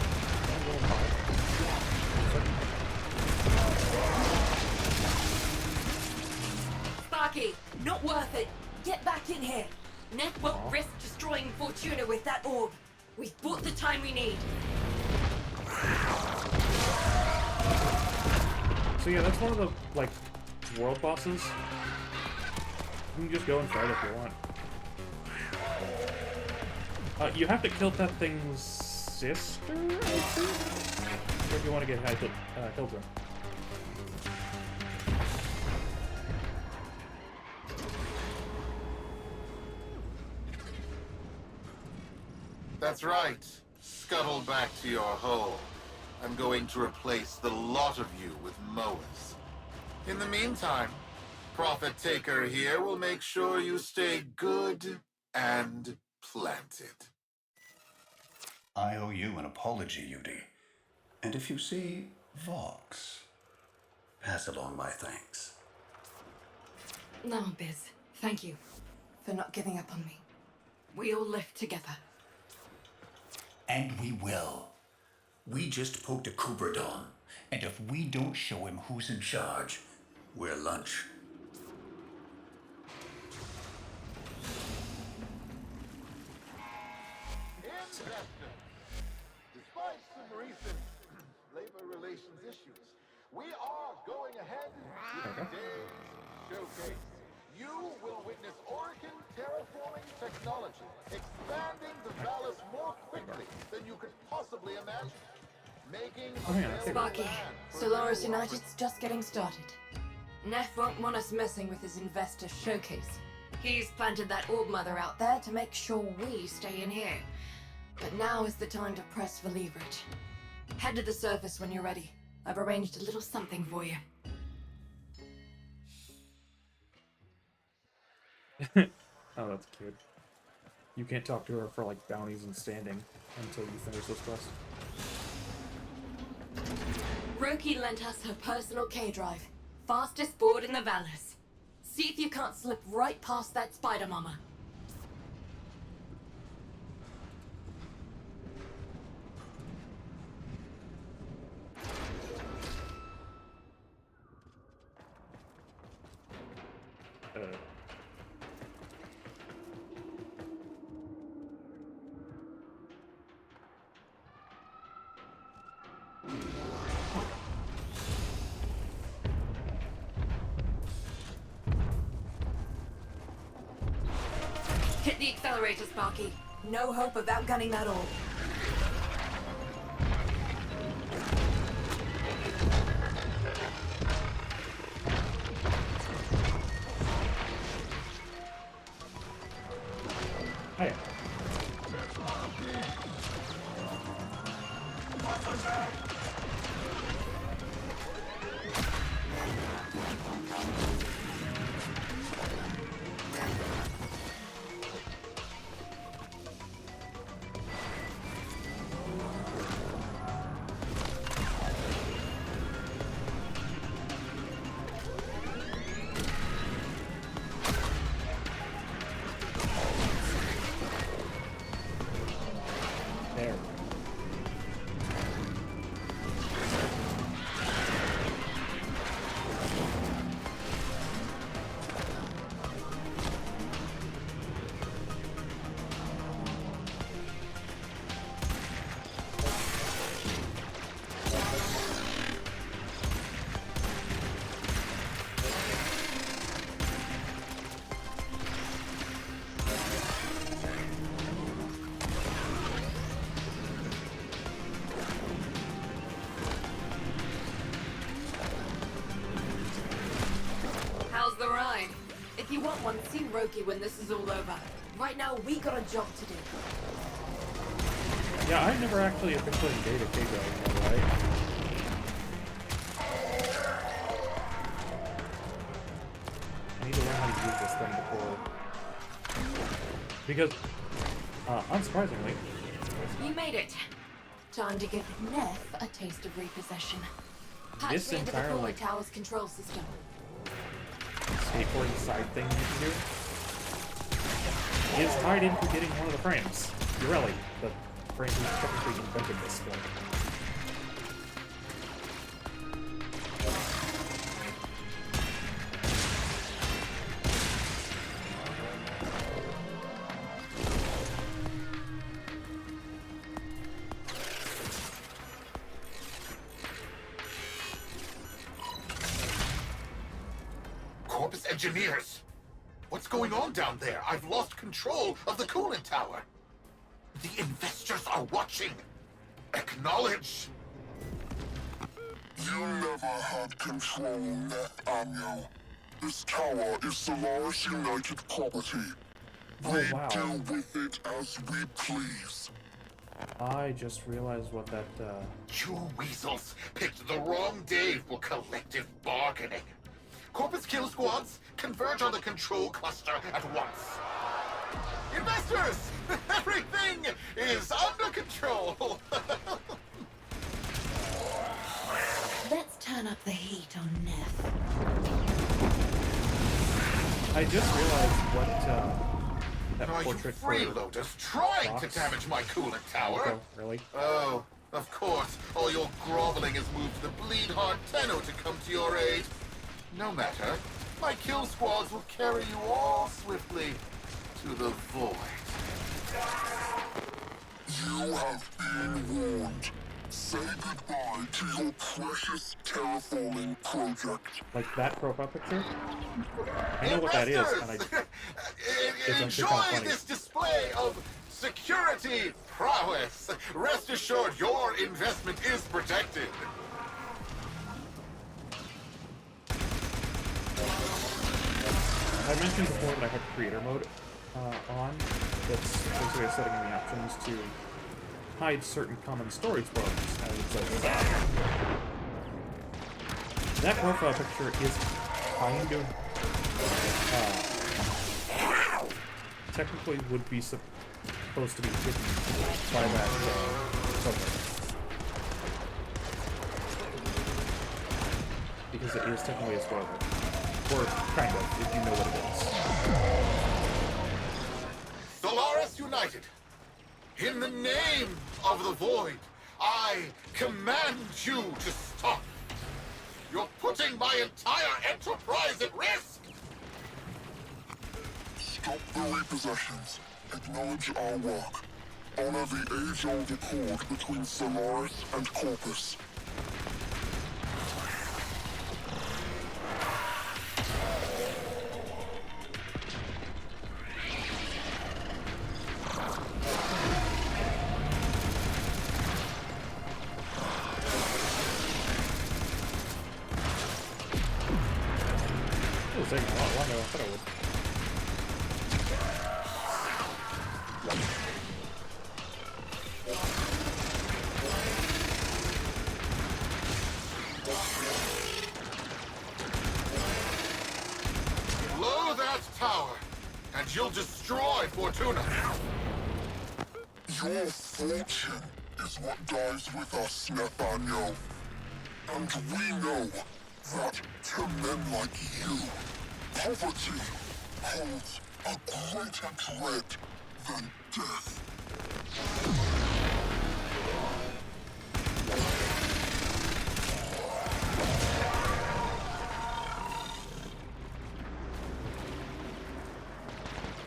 S9: Sparky, not worth it. Get back in here. Neff won't risk destroying Fortuna with that orb. We've bought the time we need.
S1: So yeah, that's one of the, like, world bosses. You can just go and fight if you want. You have to kill that thing's sister, I think? Or if you want to get Hildren.
S7: That's right. Scuttle back to your hole. I'm going to replace the lot of you with mowers. In the meantime, Prophet Taker here will make sure you stay good and planted.
S11: I owe you an apology, Yudi. And if you see Vox, pass along my thanks.
S9: No, Biz. Thank you for not giving up on me. We all live together.
S11: And we will. We just poked a Kuberdon, and if we don't show him who's in charge, we're lunch.
S7: Captain. Despite some recent labor relations issues, we are going ahead with today's showcase. You will witness Orkin terraforming technology, expanding the Valis more quickly than you could possibly imagine. Making
S9: Sparky, Solaris United's just getting started. Neff won't want us messing with his investor showcase. He's planted that orb mother out there to make sure we stay in here. But now is the time to press for leverage. Head to the surface when you're ready. I've arranged a little something for you.
S1: Oh, that's cute. You can't talk to her for like bounties and standing until you finish this quest.
S9: Roki lent us her personal K-drive. Fastest board in the Valis. See if you can't slip right past that spider mama. Hit the accelerator, Sparky. No hope of outgunning that orb.
S1: Hiya. There.
S9: How's the ride? If you want one, see Roki when this is all over. Right now, we got a job to do.
S1: Yeah, I've never actually officially dated a K-Drive, right? I need to learn how to use this thing before. Because, unsurprisingly,
S9: You made it. Time to give Neff a taste of repossession. Patch
S1: This
S9: me into the
S1: entire,
S9: cooling
S1: like,
S9: tower's control system.
S1: skateboarding side thing you can do is tied into getting one of the frames. Really, the frame who technically invented this one.
S7: Corpus engineers! What's going on down there? I've lost control of the coolant tower. The investors are watching. Acknowledge.
S13: You never had control, Nathaniel. This tower is Solaris United property.
S1: Oh,
S13: We
S1: wow.
S13: deal with it as we please.
S1: I just realized what that,
S7: You weasels picked the wrong day for collective bargaining. Corpus kill squads, converge on the control cluster at once. Investors! Everything is under control!
S9: Let's turn up the heat on Neff.
S1: I just realized what, that
S7: Are you
S1: portrait for
S7: freeloaders trying to
S1: Fox.
S7: damage my coolant tower?
S1: Oh, really?
S7: Oh, of course. All your groveling has moved the bleed-hard Tenno to come to your aid. No matter. My kill squads will carry you all swiftly to the void.
S13: You have been warned. Say goodbye to your precious terraforming project.
S1: Like that profile picture? I know what that is, and it's actually
S7: Enjoy
S1: kind of funny.
S7: this display of security prowess. Rest assured, your investment is protected.
S1: I mentioned before that I have creator mode on. That's basically setting the options to hide certain common story spoilers. And it's like, that profile picture is kind of technically would be supposed to be hidden by that somewhere. Because it is technically a spoiler. Or kind of, if you know what it is.
S7: Solaris United, in the name of the Void, I command you to stop. You're putting my entire enterprise at risk!
S13: Stop the repossessions. Acknowledge our work. Honor the age-old accord between Solaris and Corpus.
S1: It was taking a lot longer than I thought it would.
S7: Blow that tower, and you'll destroy Fortuna.
S13: Your fortune is what dies with us, Nathaniel. And we know that to men like you, poverty holds a greater dread than death.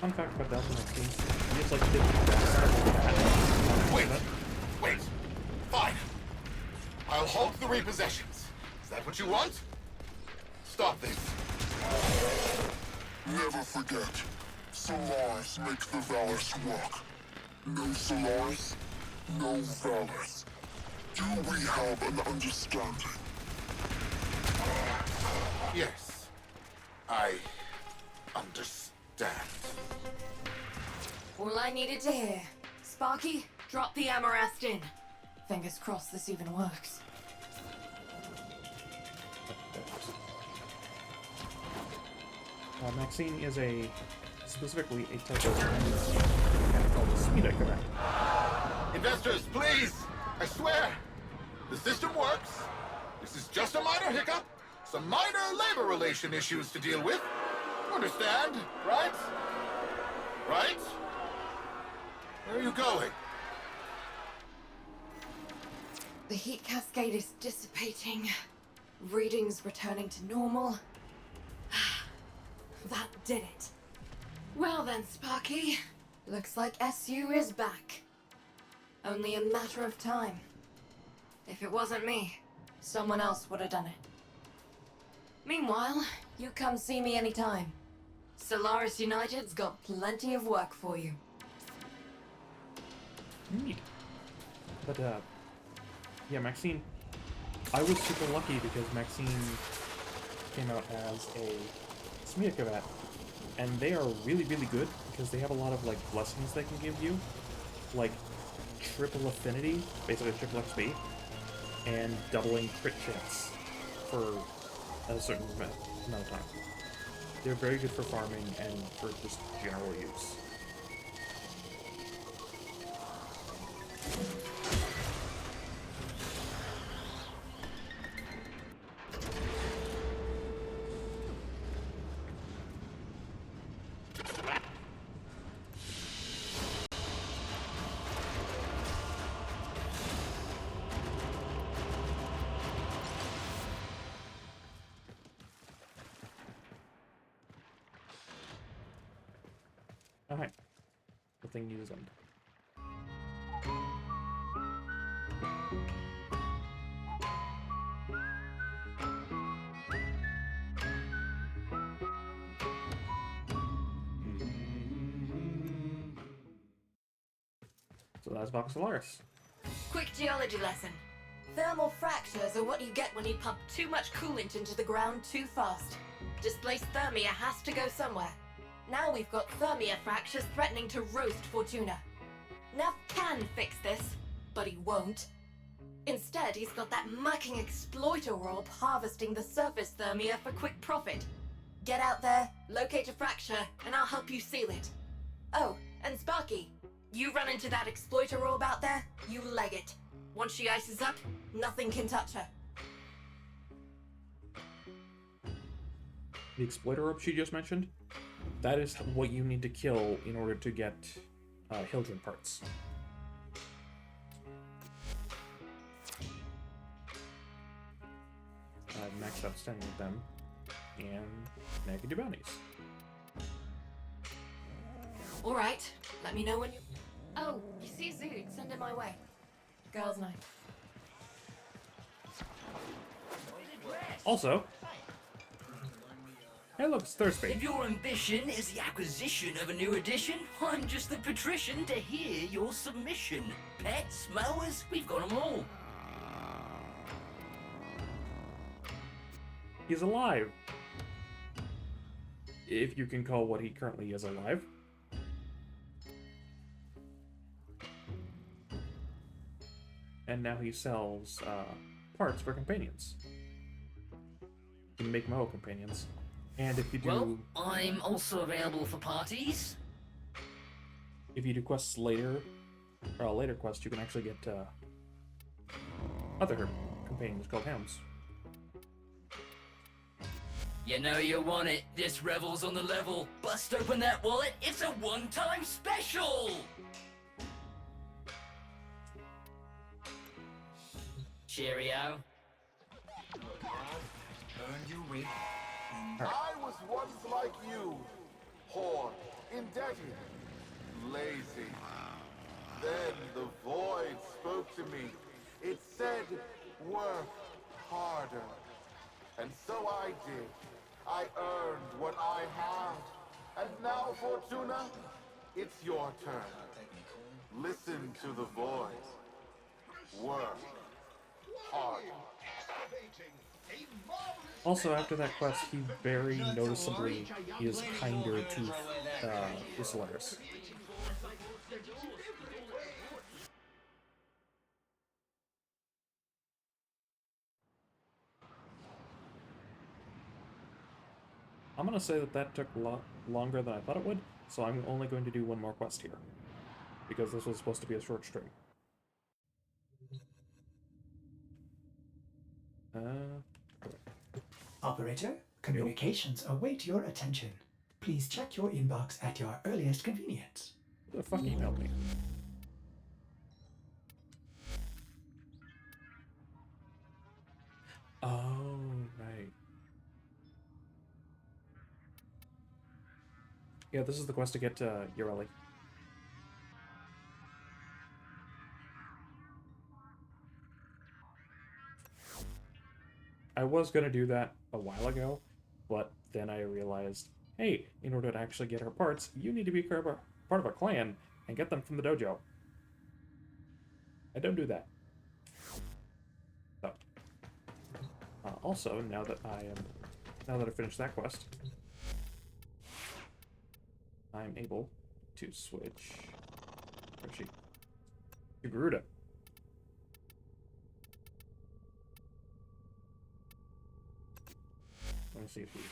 S1: Fun fact about Delta Machine, he has like 50
S7: Wait! Fine. I'll halt the repossessions. Is that what you want? Stop this.
S13: Never forget, Solaris make the Valors work. No Solaris, no Valors. Do we have an understanding?
S7: Yes. I understand.
S9: All I needed to hear. Sparky, drop the Amarest in. Fingers crossed this even works.
S1: Maxine is specifically a type of mechanic called a speed event.
S7: Investors, please! I swear! The system works. This is just a minor hiccup. Some minor labor relation issues to deal with. Understand, right? Right? Where are you going?
S9: The heat cascade is dissipating. Readings returning to normal. That did it. Well then, Sparky. Looks like SU is back. Only a matter of time. If it wasn't me, someone else would have done it. Meanwhile, you come see me anytime. Solaris United's got plenty of work for you.
S1: Neat. But, yeah, Maxine. I was super lucky because Maxine came out as a Smearkavat, and they are really, really good because they have a lot of, like, blessings they can give you. Like, triple affinity, basically triple XP, and doubling crit chance for a certain amount of time. They're very good for farming and for just general use. Alright. The thing needs end. that's Vox Solaris.
S9: Quick geology lesson. Thermal fractures are what you get when you pump too much coolant into the ground too fast. Displaced thermia has to go somewhere. Now we've got thermia fractures threatening to roast Fortuna. Neff can fix this, but he won't. Instead, he's got that mucking exploiter orb harvesting the surface thermia for quick profit. Get out there, locate a fracture, and I'll help you seal it. Oh, and Sparky, you run into that exploiter orb out there, you leg it. Once she ices up, nothing can touch her.
S1: The exploiter orb she just mentioned, that is what you need to kill in order to get Hildren parts. I've maxed out standing with them, and now I can do bounties.
S9: Alright, let me know when you... Oh, you see Zood, send him my way. Girls' night.
S1: Also, hey look, it's Thursday.
S8: If your ambition is the acquisition of a new edition, I'm just the patrician to hear your submission. Pets, mowers, we've got them all.
S1: He's alive. If you can call what he currently is alive. And now he sells parts for companions. You can make Moho companions. And if you do...
S8: Well, I'm also available for parties.
S1: If you do quests later, or a later quest, you can actually get other companions called hounds.
S8: You know you want it. This revel's on the level. Bust open that wallet. It's a one-time special. Cheerio.
S10: Earned your rig.
S7: I was once like you, poor, indebted, lazy. Then the void spoke to me. It said, work harder. And so I did. I earned what I have. And now, Fortuna, it's your turn. Listen to the voice. Work hard.
S1: Also, after that quest, he very noticeably is kinder to the Solaris. I'm gonna say that took a lot longer than I thought it would, so I'm only going to do one more quest here. Because this was supposed to be a short stream.
S2: Operator, communications await your attention. Please check your inbox at your earliest convenience.
S1: Who the fuck emailed me? Oh, right. Yeah, this is the quest to get Ureli. I was gonna do that a while ago, but then I realized, hey, in order to actually get her parts, you need to be part of a clan and get them from the dojo. I don't do that. So, also, now that I finished that quest, I'm able to switch. Where's she? To Garuda. Let me see if he's...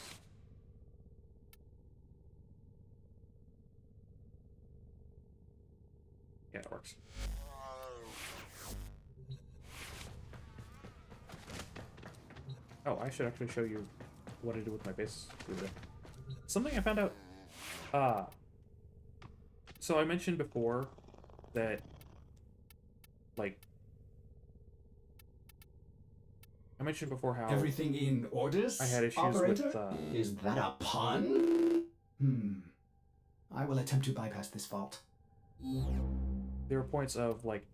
S1: Yeah, it works. Oh, I should actually show you what I do with my base. Something I found out... So I mentioned before that, like... I mentioned before how...
S2: Everything in orders,
S1: I had issues
S2: operator?
S1: with...
S2: Is that a pun? I will attempt to bypass this fault.
S1: There were points of, like...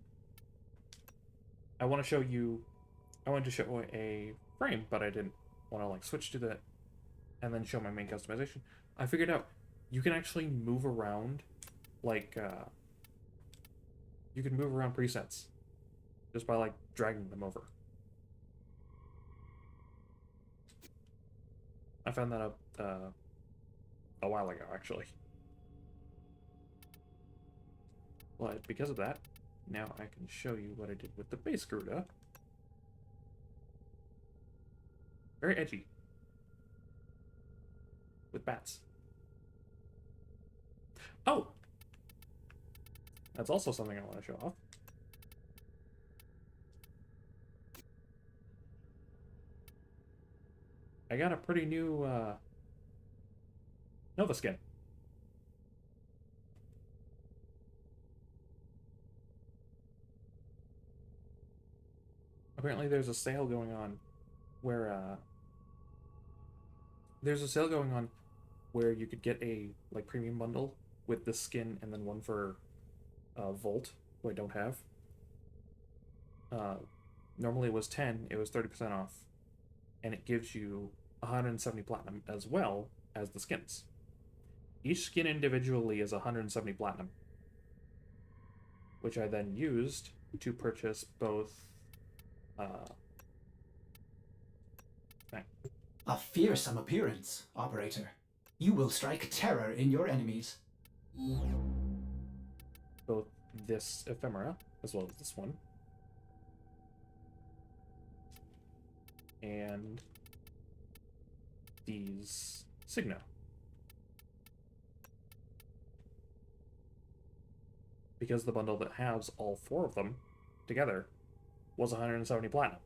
S1: I wanted to show a frame, but I didn't want to, like, switch to that and then show my main customization. I figured out you can actually move around, like, you can move around presets just by like dragging them over. I found that out a while ago, actually. But because of that, now I can show you what I did with the base Garuda. Very edgy. With bats. Oh! That's also something I want to show off. I got a pretty new Nova skin. Apparently there's a sale going on where you could get a like premium bundle with the skin and then one for Volt, who I don't have. Normally it was 10, it was 30% off. And it gives you 170 platinum as well as the skins. Each skin individually is 170 platinum, which I then used to purchase both
S2: A fearsome appearance, Operator. You will strike terror in your enemies.
S1: both this ephemera as well as this one. And these Signa. Because the bundle that has all 4 of them together was 170 platinum.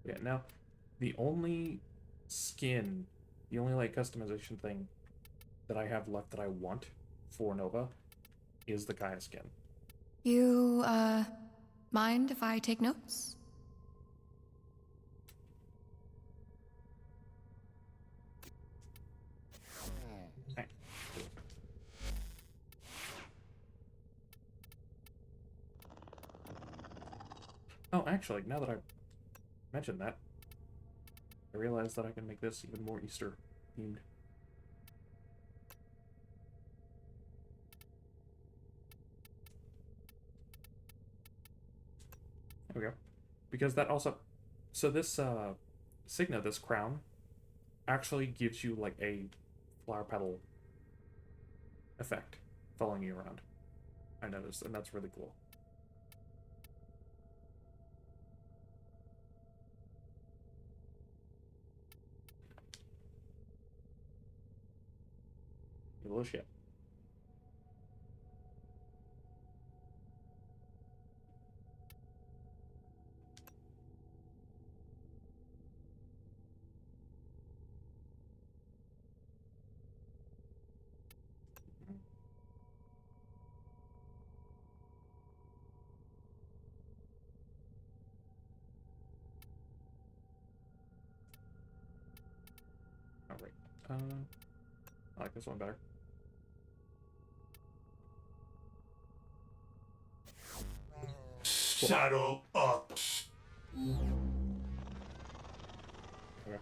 S1: Yeah, now, the only skin, the only like customization thing that I have left that I want for Nova is the Kaya skin.
S14: You, mind if I take notes?
S1: Okay. Oh, actually, now that I mentioned that, I realized that I can make this even more Easter themed. There we go. Because that also... So this Signa, this crown, actually gives you like a flower petal effect following you around. I noticed, and that's really cool. Little shit. Alright. I like this one better.
S10: Saddle up.
S1: Okay.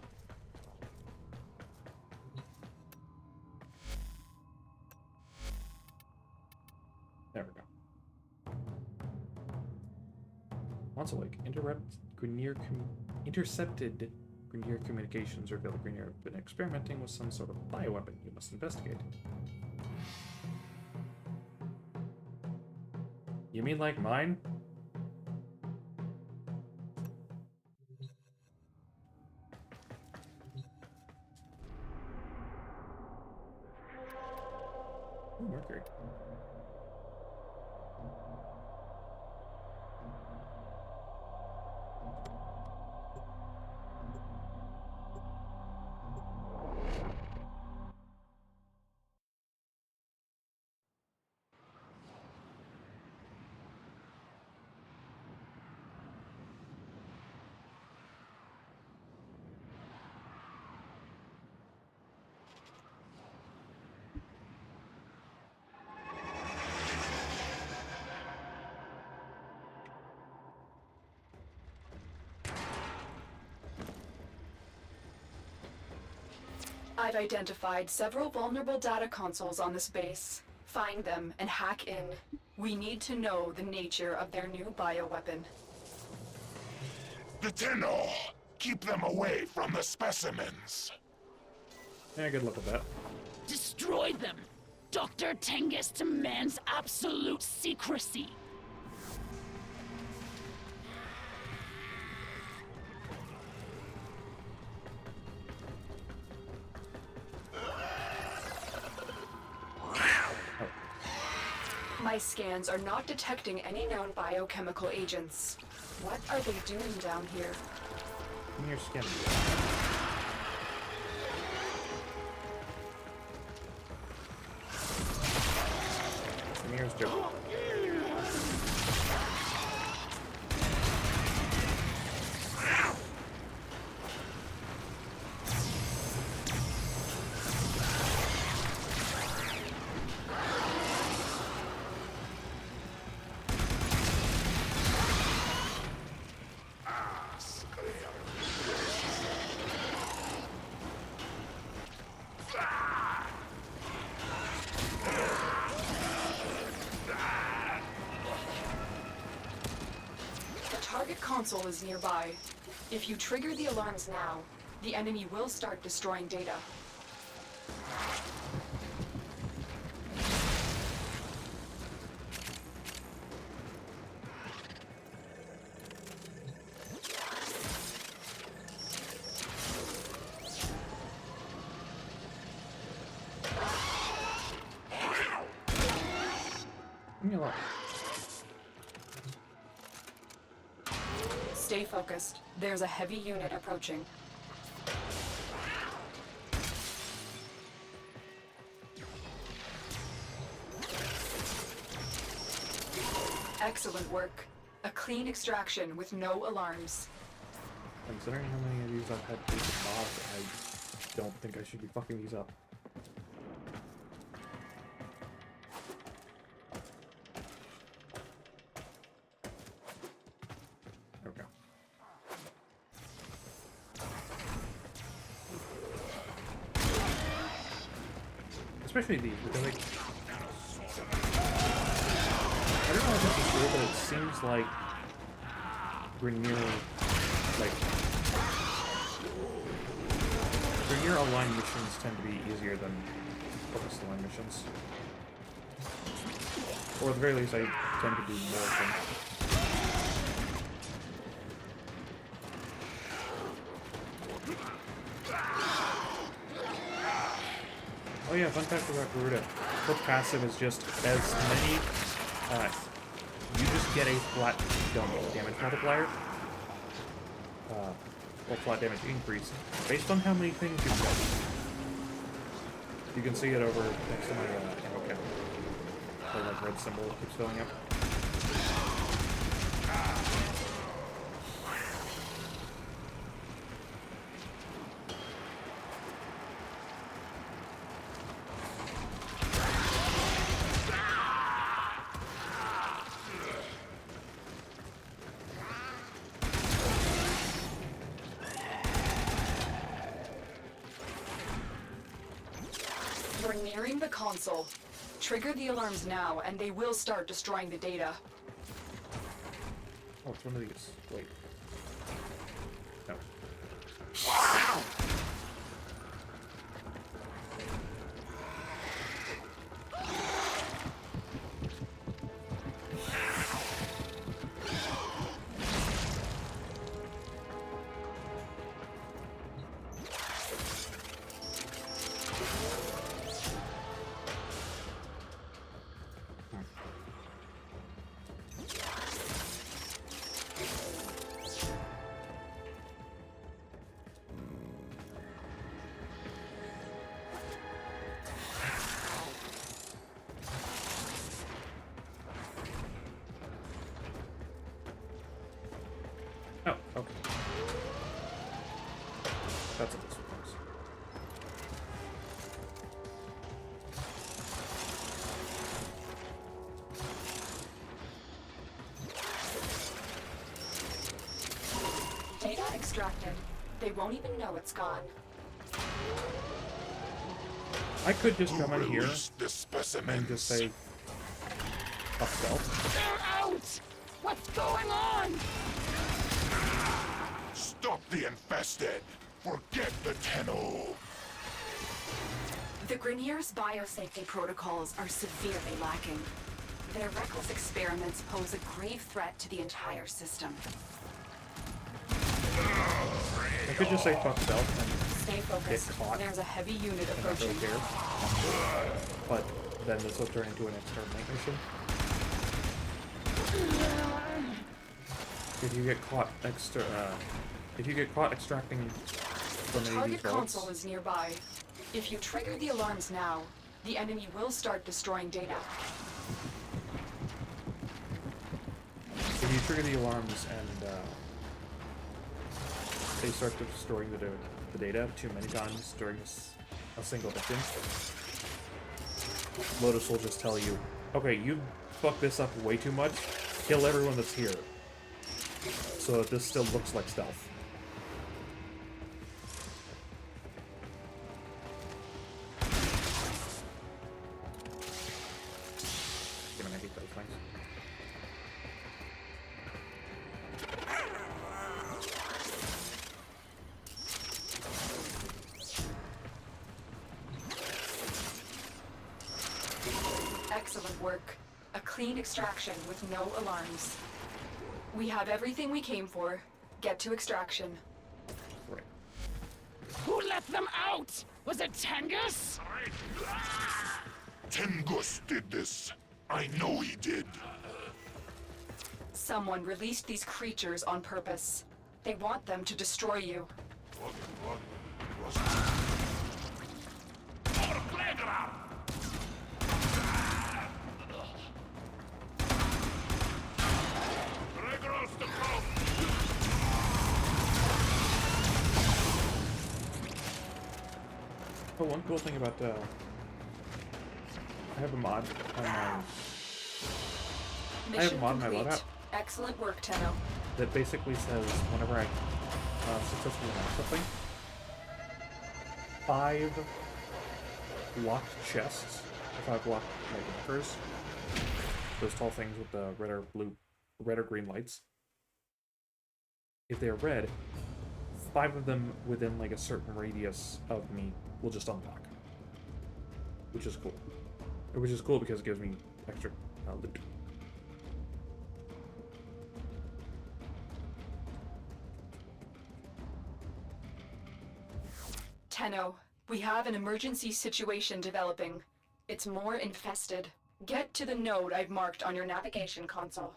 S1: There we go. Once awake, intercepted Grineer communications reveal that Grineer have been experimenting with some sort of bioweapon you must investigate. You mean like mine? Ooh, Mercury.
S15: I've identified several vulnerable data consoles on this base. Find them and hack in. We need to know the nature of their new bioweapon.
S13: The Tenno! Keep them away from the specimens!
S1: Yeah, good look at that.
S16: Destroy them! Dr. Tengus demands absolute secrecy.
S15: My scans are not detecting any known biochemical agents. What are they doing down here?
S1: In your skin. Here's Joe.
S15: Console is nearby. If you trigger the alarms now, the enemy will start destroying data. Stay focused. There's a heavy unit approaching. Excellent work. A clean extraction with no alarms.
S1: Considering how many of these I've had to boss, I don't think I should be fucking these up. Especially these, because like, I don't know if this is true, but it seems like Grenier aligned missions tend to be easier than focused aligned missions. Or at the very least, I tend to do more of them. Oh yeah, fun fact about Garuda. Her passive is just as many, you just get a flat damage multiplier, or flat damage increase, based on how many things you kill. You can see it over next to my ammo count. The like red symbol keeps filling up.
S15: We're nearing the console. Trigger the alarms now, and they will start destroying the data.
S1: Oh, it's one of these. Wait. No. Oh, okay. That's what this was.
S15: Data extracted. They won't even know it's gone.
S1: I could just come in here
S6: The specimen.
S1: and just say, fuck stealth.
S16: They're out! What's going on?
S6: Stop the infested. Forget the Tenno.
S15: The Grineer's biosafety protocols are severely lacking. Their reckless experiments pose a grave threat to the entire system.
S1: I could just say fuck stealth and
S15: Stay focused.
S1: get caught.
S15: There's a heavy unit
S1: And not
S15: approaching.
S1: really care. But then this will turn into an exterminate mission. If you get caught extracting from
S15: The
S1: any of these
S15: target
S1: bullets,
S15: console is nearby. If you trigger the alarms now, the enemy will start destroying data.
S1: if you trigger the alarms and they start destroying the data too many times during a single mission, Lotus will just tell you, okay, you fucked this up way too much, kill everyone that's here. So that this still looks like stealth. Damn it, I hate those things.
S15: Excellent work. A clean extraction with no alarms. We have everything we came for. Get to extraction.
S1: Right.
S16: Who let them out? Was it Tengus?
S6: Tengus did this. I know he did.
S15: Someone released these creatures on purpose. They want them to destroy you.
S1: Oh, one cool thing about I have a mod on my
S15: Mission
S1: my
S15: complete.
S1: loadout
S15: Excellent work, Tenno.
S1: that basically says whenever I successfully launch something, 5 locked chests, or 5 locked markers, those tall things with the red or green lights. If they're red, 5 of them within like a certain radius of me will just unlock, which is cool. Which is cool because it gives me extra loot.
S15: Tenno, we have an emergency situation developing. It's more infested. Get to the node I've marked on your navigation console.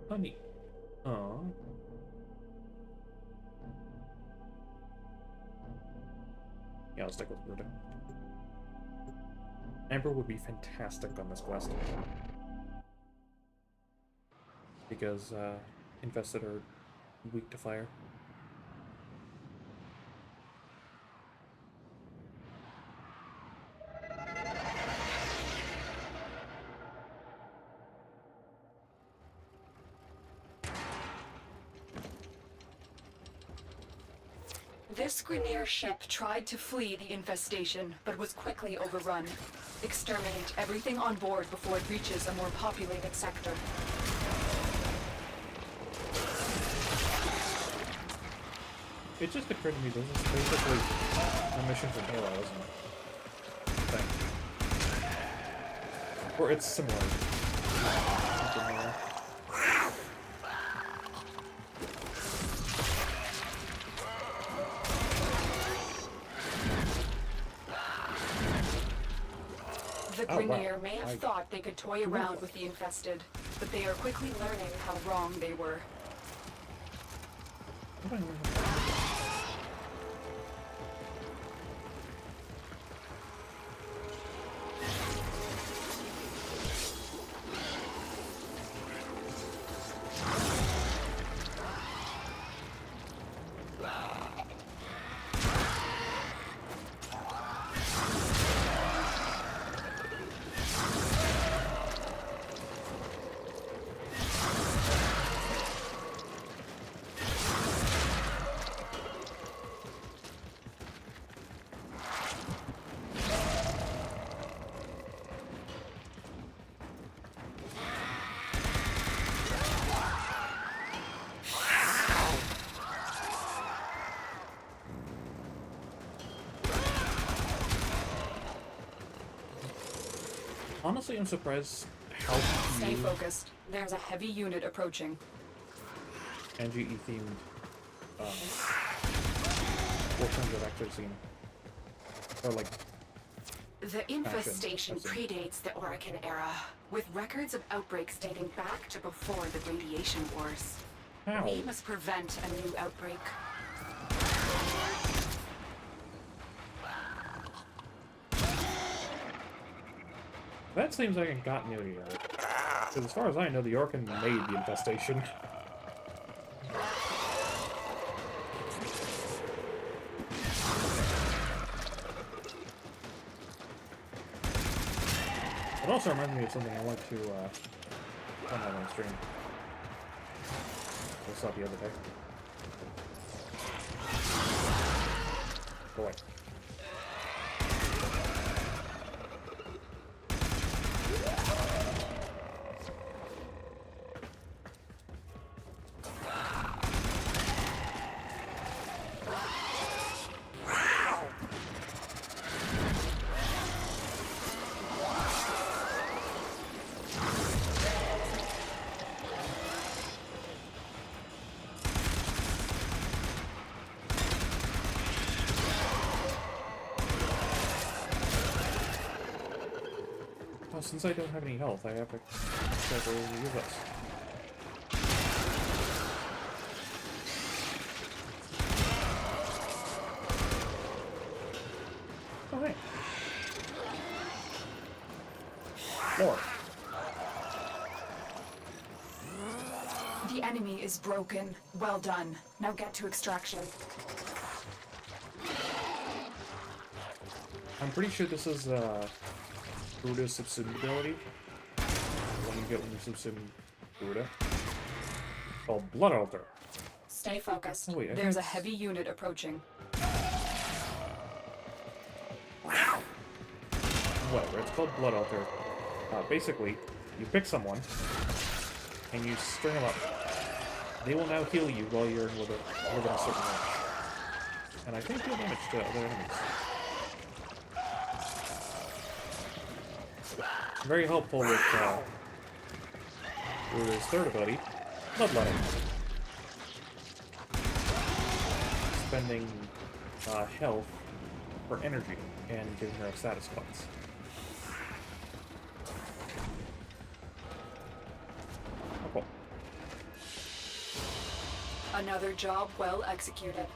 S1: Honey. Aww. Yeah, I'll stick with Ruda. Amber would be fantastic on this quest. Because, infested are weak to fire.
S15: This Grineer ship tried to flee the infestation, but was quickly overrun. Exterminate everything on board before it reaches a more populated sector.
S1: It just occurred to me this is basically a mission from Halo, isn't it? Thing. Or it's similar.
S15: The Grineer may have thought they could toy around with the infested, but they are quickly learning how wrong they were.
S1: Honestly, I'm surprised how
S15: Stay
S1: few
S15: focused. There's a heavy unit approaching.
S1: NGE themed Warframes I've actually seen. Or like,
S15: The infestation predates the Orokin era, with records of outbreaks dating back to before the Radiation Wars.
S1: How?
S15: We must prevent a new outbreak.
S1: That seems like a continuity error. Because as far as I know, the Orkin made the infestation. It also reminds me of something I want to find out on stream. I saw the other day. Boy. Since I don't have any health, I have to carefully use this. Oh, hey. More.
S15: The enemy is broken. Well done. Now get to extraction.
S1: I'm pretty sure this is Buddha's subsumed ability. The one you get when you subsume Buddha. Called Blood Altar.
S15: Stay focused.
S1: Oh, wait,
S15: There's a heavy unit approaching.
S1: Whatever, it's called Blood Altar. Basically, you pick someone, and you string them up. They will now heal you while you're within a certain range. And I think deal damage to other enemies. Very helpful with his third ability, Bloodletting. Spending health for energy and giving her a status points. Oh, cool.
S15: Another job well executed.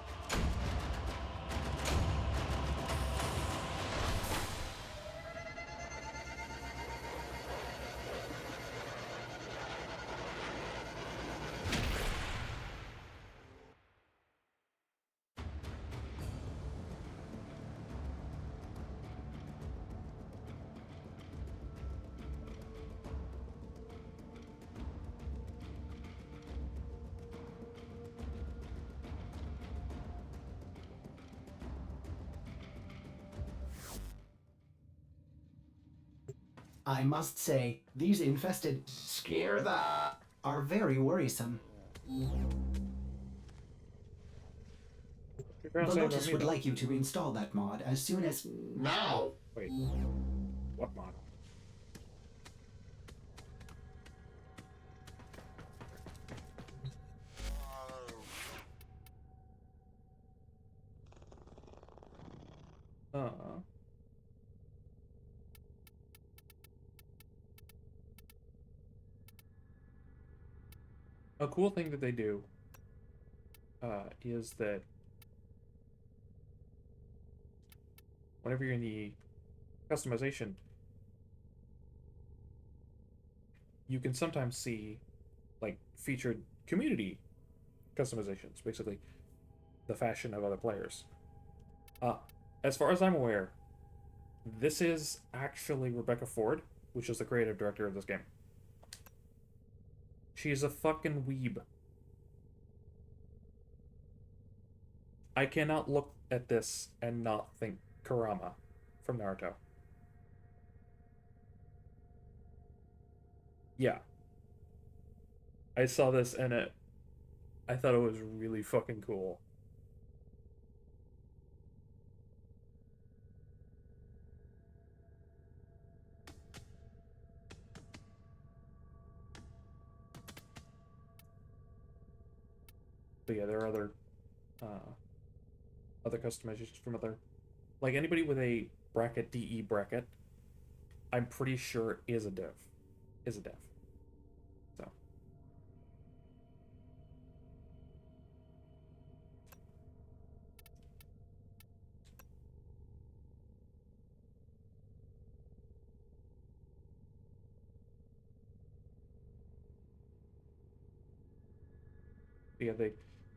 S2: I must say, these infested are very worrisome. The Lotus would like you to install that mod as soon as now.
S1: Wait, what mod? A cool thing that they do is that whenever you're in the customization, you can sometimes see like featured community customizations, basically the fashion of other players. As far as I'm aware, this is actually Rebecca Ford, which is the creative director of this game. She's a fucking weeb. I cannot look at this and not think Kurama from Naruto. Yeah. I saw this and I thought it was really fucking cool. But yeah, there are other customizations from other, like anybody with a bracket DE bracket, I'm pretty sure is a dev. So. Yeah,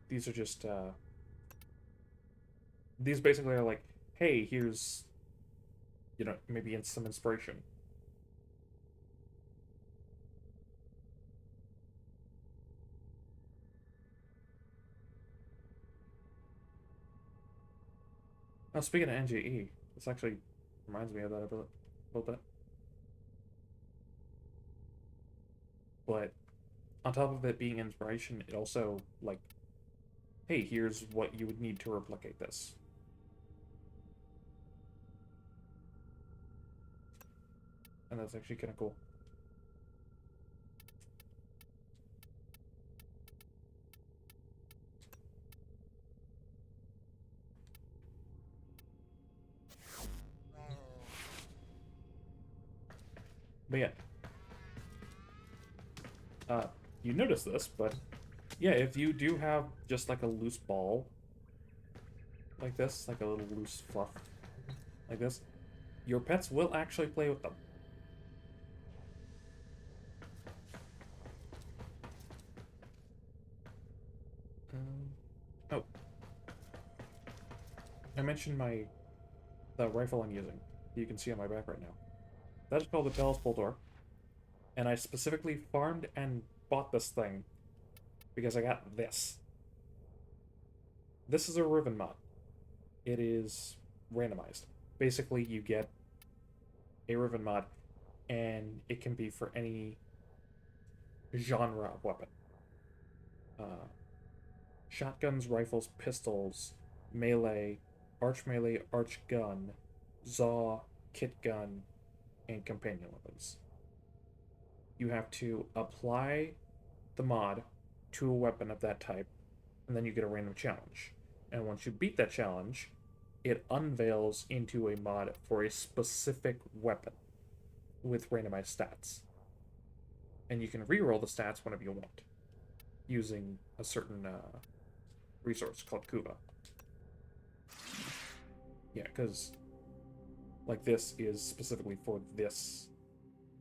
S1: these are just, these basically are like, hey, here's, you know, maybe some inspiration. Oh, speaking of NGE, this actually reminds me of that a little bit. But on top of it being inspiration, it also, like, hey, here's what you would need to replicate this. And that's actually kind of cool. But yeah. You notice this, but yeah, if you do have just like a loose ball like this, like a little loose fluff like this, your pets will actually play with them. Oh. I mentioned the rifle I'm using. You can see on my back right now. That is called the Talos Boltor. And I specifically farmed and bought this thing because I got this. This is a Riven mod. It is randomized. Basically, you get a Riven mod, and it can be for any genre of weapon. Shotguns, rifles, pistols, melee, arch melee, arch gun, Zaw, kit gun, and companion weapons. You have to apply the mod to a weapon of that type, and then you get a random challenge. And once you beat that challenge, it unveils into a mod for a specific weapon with randomized stats. And you can reroll the stats whenever you want, using a certain resource called Kuva. Yeah, because like this is specifically for this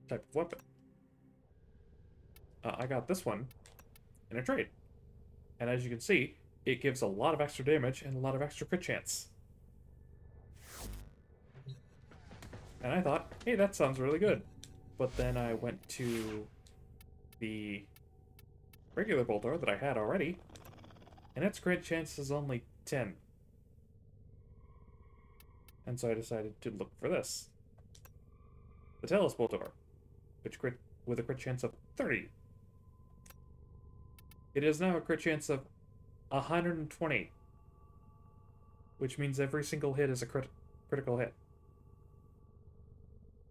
S1: type of weapon. I got this one in a trade. And as you can see, it gives a lot of extra damage and a lot of extra crit chance. And I thought, hey, that sounds really good. But then I went to the regular Boltor that I had already, and its crit chance is only 10. And so I decided to look for this. The Talos Boltor, which crit with a crit chance of 30. It is now a crit chance of 120, which means every single hit is a critical hit.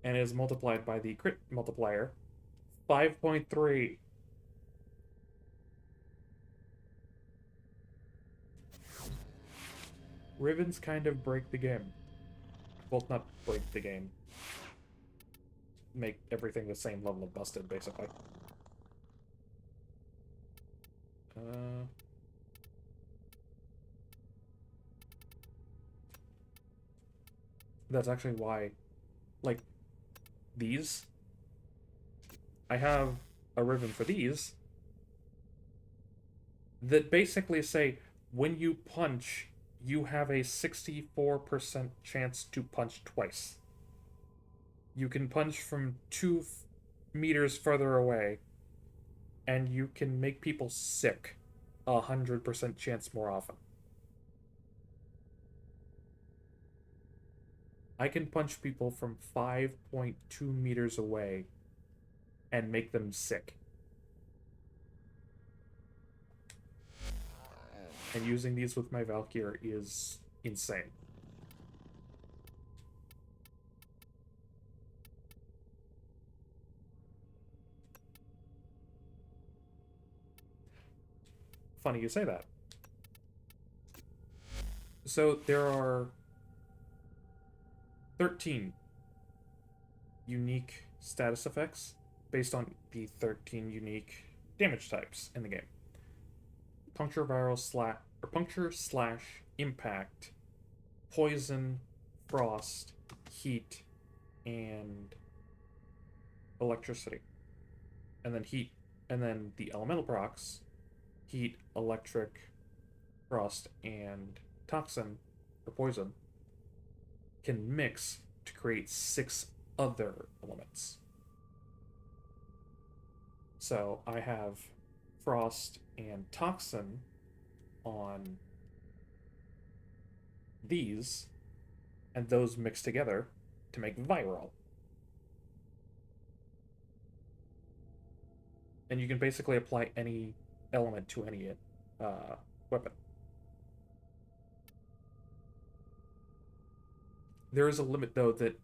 S1: And is multiplied by the crit multiplier, 5.3. Rivens kind of break the game. Well, not break the game. Make everything the same level of busted, basically. That's actually why, like, these, I have a ribbon for these that basically say when you punch, you have a 64% chance to punch twice. You can punch from 2 meters further away, and you can make people sick 100% chance more often. I can punch people from 5.2 meters away and make them sick. And using these with my Valkyr is insane. Funny you say that. So there are 13 unique status effects based on the 13 unique damage types in the game. Puncture, puncture slash impact, poison, frost, heat, and electricity. And then heat, and then the elemental procs, heat, electric, frost, and toxin, or poison, can mix to create 6 other elements. So I have frost and toxin on these, and those mix together to make viral. And you can basically apply any element to any weapon. There is a limit, though, that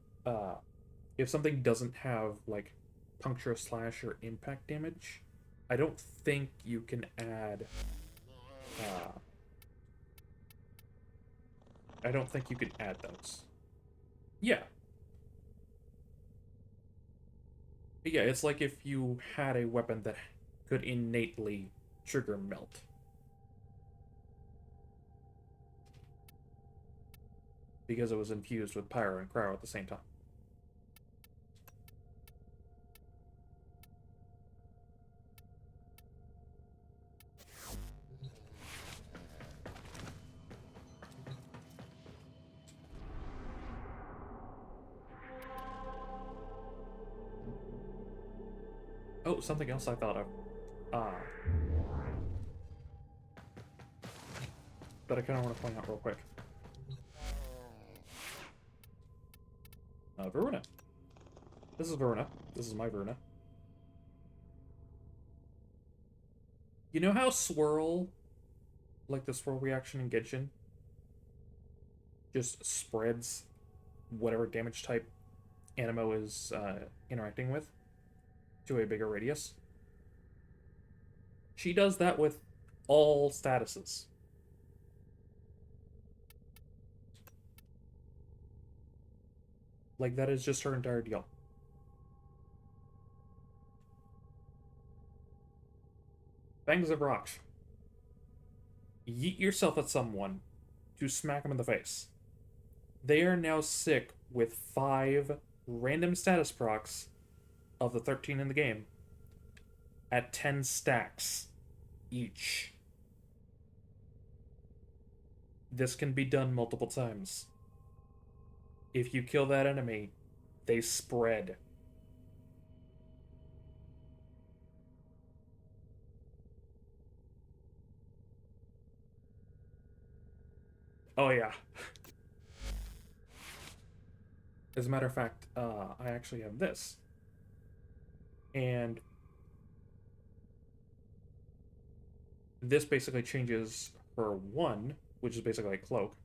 S1: if something doesn't have, like, puncture, slash, or impact damage, I don't think you can add... I don't think you can add those. Yeah. Yeah, it's like if you had a weapon that could innately trigger melt. Because it was infused with pyro and cryo at the same time. Oh, something else I thought of. That I kind of want to point out real quick. Veruna. This is Veruna. This is my Veruna. You know how swirl, like the swirl reaction in Genshin, just spreads whatever damage type Animo is interacting with to a bigger radius? She does that with all statuses. Like, that is just her entire deal. Fangs of Rock. Yeet yourself at someone to smack them in the face. They are now sick with 5 random status procs of the 13 in the game at 10 stacks each. This can be done multiple times. If you kill that enemy, they spread. Oh yeah. As a matter of fact, I actually have this. And this basically changes her 1, which is basically a cloak,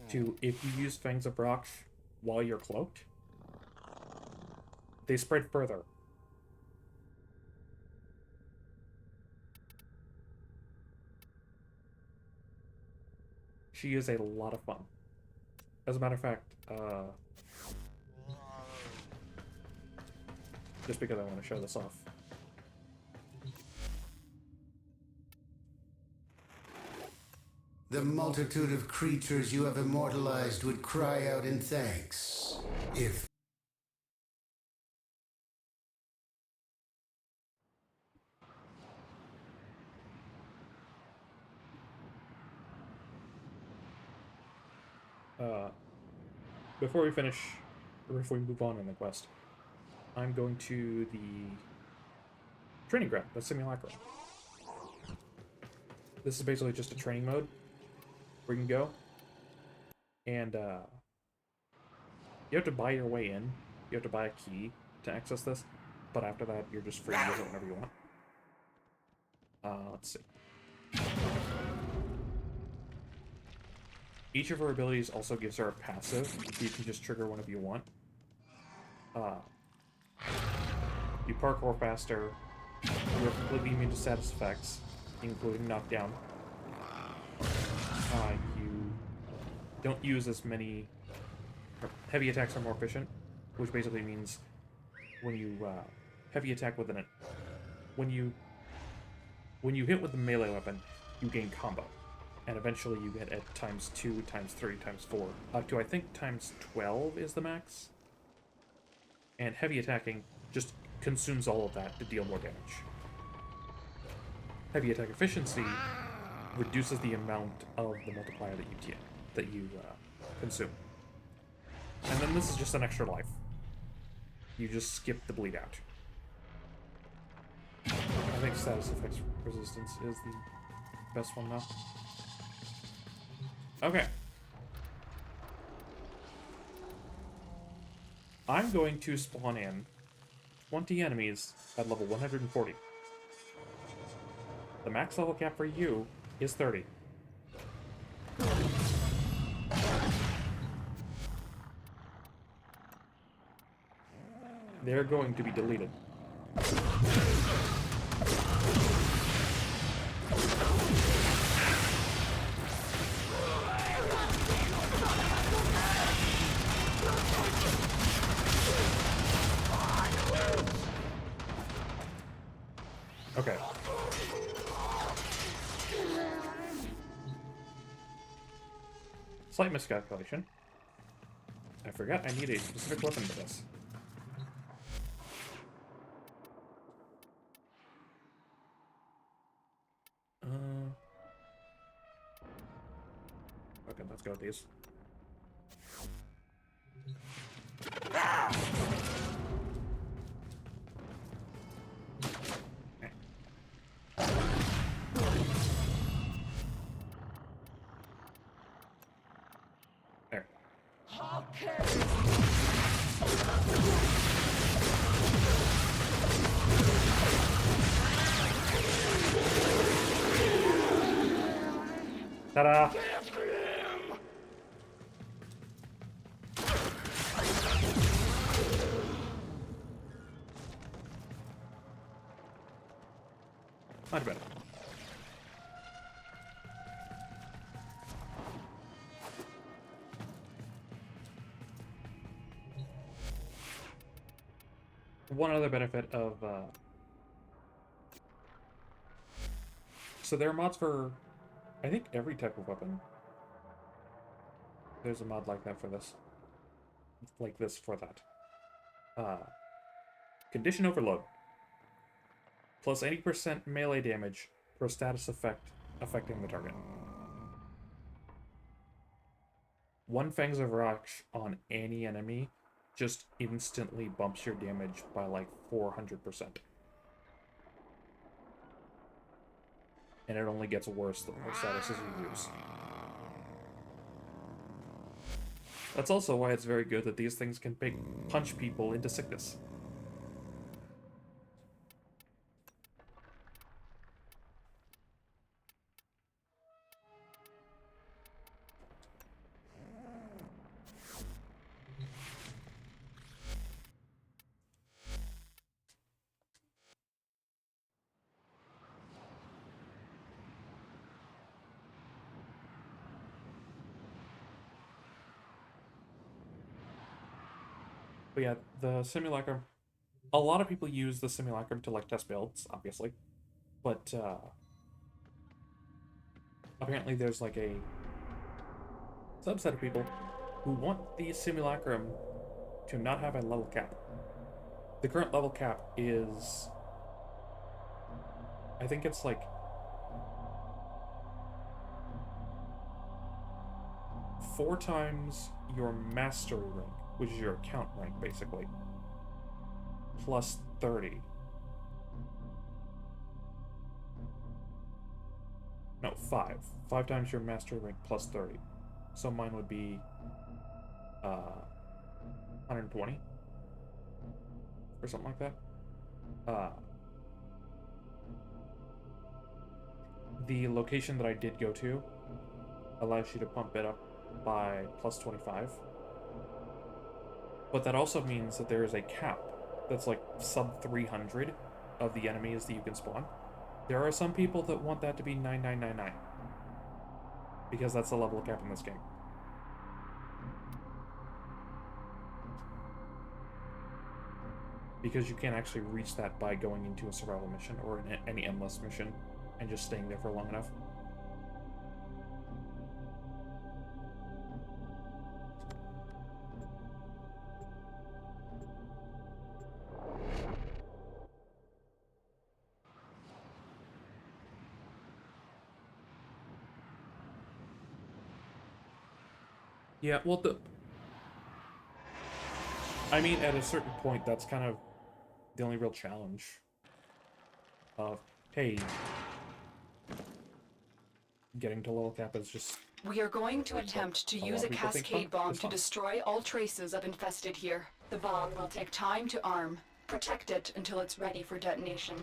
S1: to if you use Fangs of Rock while you're cloaked, they spread further. She is a lot of fun. As a matter of fact, just because I want to show this off.
S17: The multitude of creatures you have immortalized would cry out in thanks if...
S1: Before we finish, or before we move on in the quest, I'm going to the training ground, the simulacrum. This is basically just a training mode where you can go, and you have to buy your way in. You have to buy a key to access this, but after that, you're just free to use it whenever you want. Let's see. Each of her abilities also gives her a passive, so you can just trigger whenever you want. You parkour faster, you are completely immune to status effects, including knockdown. you don't use as many... Heavy attacks are more efficient, which basically means when you heavy attack with an... When you hit with the melee weapon, you gain combo. And eventually you get at times 2, times 3, times 4, up to I think times 12 is the max. And heavy attacking just consumes all of that to deal more damage. Heavy attack efficiency reduces the amount of the multiplier that you consume. And then this is just an extra life. You just skip the bleed out. I think status effects resistance is the best one now. Okay. I'm going to spawn in 20 enemies at level 140. The max level cap for you is 30. They're going to be deleted. Okay. Slight miscalculation. I forgot I need a specific weapon for this. Okay, let's go with these. There. Ta-da! Much better. One other benefit of so there are mods for I think every type of weapon. There's a mod like that for this. Like this for that. Condition overload. Plus 80% melee damage per status effect affecting the target. One Fangs of Rock on any enemy just instantly bumps your damage by like 400%. And it only gets worse the more statuses you use. That's also why it's very good that these things can punch people into sickness. But yeah, the simulacrum, a lot of people use the simulacrum to like test builds, obviously, but apparently there's like a subset of people who want the simulacrum to not have a level cap. The current level cap is, I think it's like 4 times your mastery rank, which is your account rank, basically, plus 30. No, 5. 5 times your mastery rank plus 30. So mine would be 120 or something like that. The location that I did go to allows you to pump it up by plus 25. But that also means that there is a cap that's like sub 300 of the enemies that you can spawn. There are some people that want that to be 9999. Because that's the level cap in this game. Because you can't actually reach that by going into a survival mission or any endless mission and just staying there for long enough. Yeah, well, I mean, at a certain point, that's kind of the only real challenge of, hey, getting to level cap is just...
S15: We are going to attempt to use
S1: lot
S15: a
S1: of people think
S15: cascade
S1: fun.
S15: bomb
S1: It's
S15: to
S1: fun.
S15: destroy all traces of infested here. The bomb will take time to arm. Protect it until it's ready for detonation.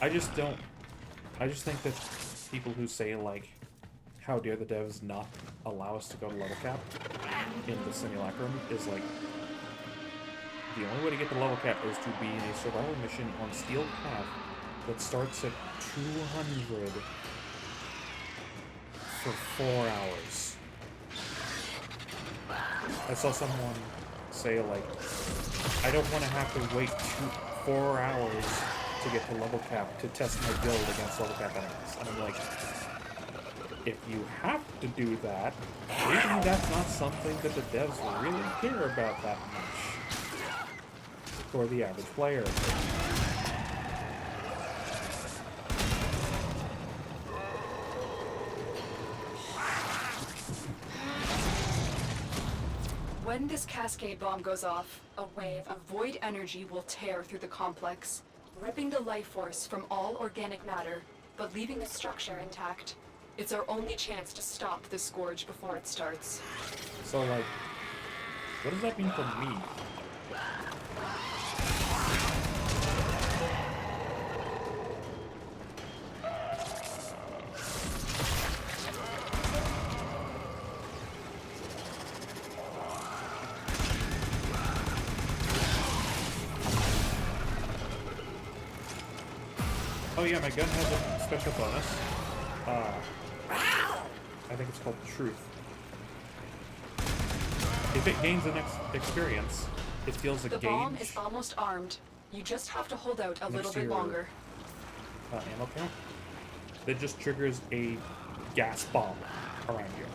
S1: I just think that people who say, like, how dare the devs not allow us to go to level cap in the simulacrum is, like, the only way to get to level cap is to be in a survival mission on Steel Path that starts at 200 for 4 hours. I saw someone say, like, I don't want to have to wait 4 hours to get to level cap to test my build against level cap enemies. And I'm like, if you have to do that, maybe that's not something that the devs really care about that much for the average player.
S15: When this cascade bomb goes off, a wave of void energy will tear through the complex, ripping the life force from all organic matter, but leaving the structure intact. It's our only chance to stop the scourge before it starts.
S1: So, like, what does that mean for me? Oh yeah, my gun has a special bonus. I think it's called Truth. If it gains an experience, it feels a
S15: The
S1: gauge.
S15: bomb is almost armed. You just have to hold out a
S1: Next
S15: little
S1: to
S15: bit
S1: your,
S15: longer.
S1: Ammo count. That just triggers a gas bomb around you.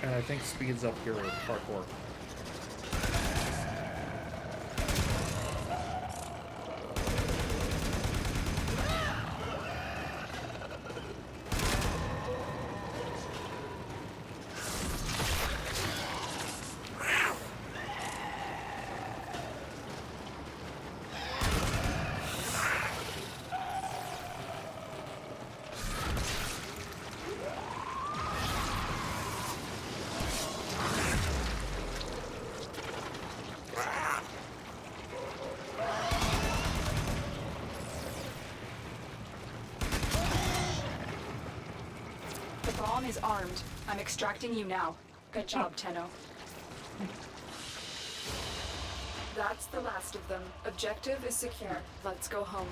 S1: And I think speeds up your parkour.
S15: The bomb is armed. I'm extracting you now. Good job, Tenno. That's the last of them. Objective is secure. Let's go home.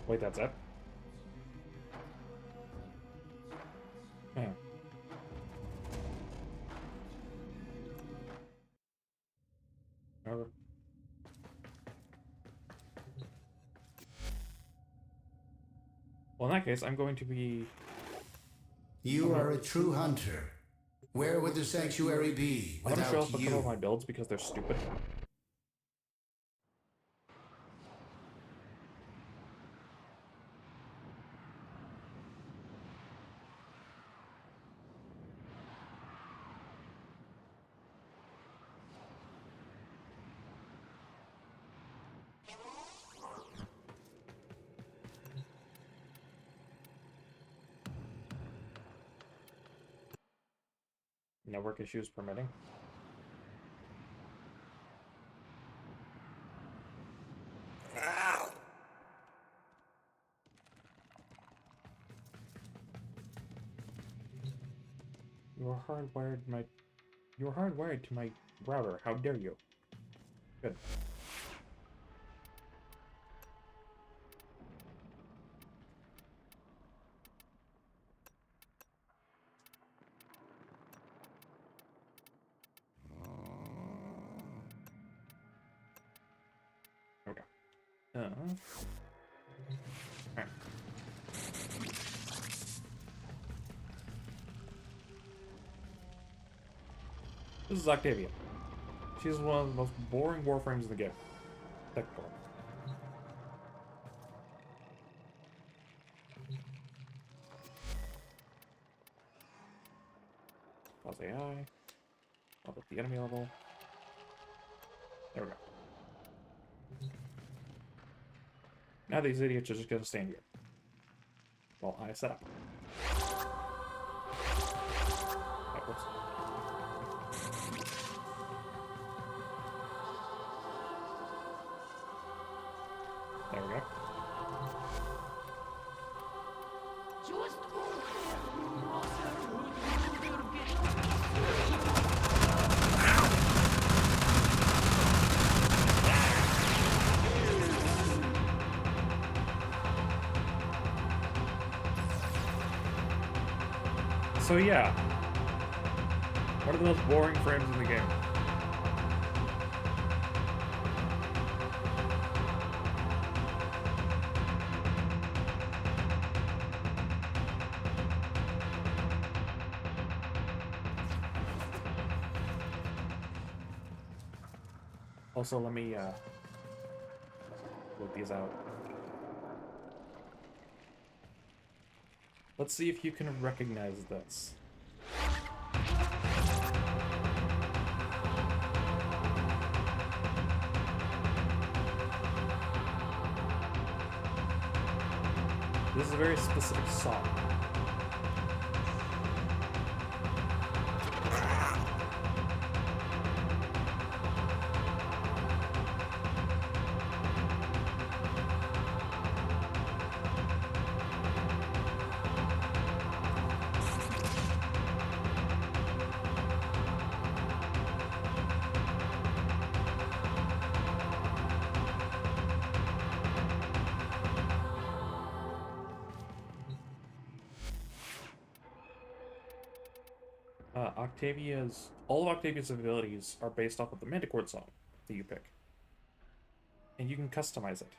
S1: Wait, that's it? Yeah. Okay. Well, in that case, I'm going to be...
S17: You are a true hunter. Where would the sanctuary be
S1: I'm gonna show
S17: without
S1: off a couple of
S17: you?
S1: my builds because they're stupid. Network issues permitting. You're hardwired to my router. How dare you? Good. Okay. Alright. This is Octavia. She's one of the most boring Warframes in the game. Technically. Pause AI. Up at the enemy level. There we go. Now these idiots are just gonna stand here. While I set up. Right, whoops. There we go. So yeah, one of the most boring frames in the game. Also, let me look these out. Let's see if you can recognize this. This is a very specific song. All of Octavia's abilities are based off of the Manticore song that you pick. And you can customize it.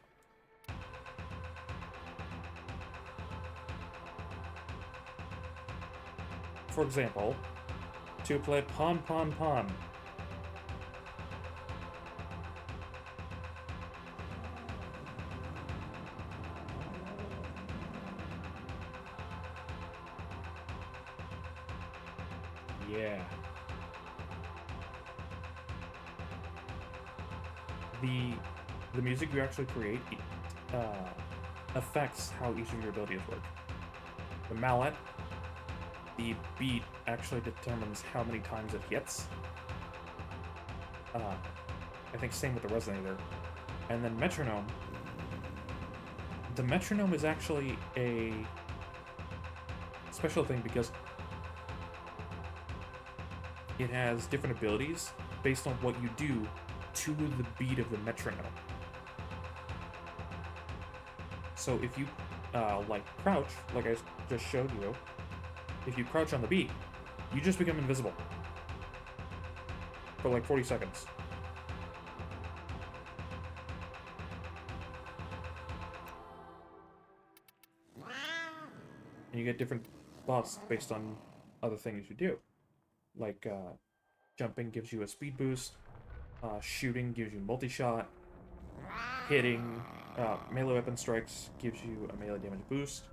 S1: For example, to play Pon Pon Pon. Yeah. The music you actually create affects how each of your abilities work. The mallet, the beat actually determines how many times it hits. I think same with the resonator. And then metronome. The metronome is actually a special thing because it has different abilities based on what you do to the beat of the metronome. So if you, like, crouch, like I just showed you, if you crouch on the beat, you just become invisible. For like 40 seconds. And you get different buffs based on other things you do. Like, jumping gives you a speed boost, shooting gives you multi-shot, hitting, melee weapon strikes gives you a melee damage boost,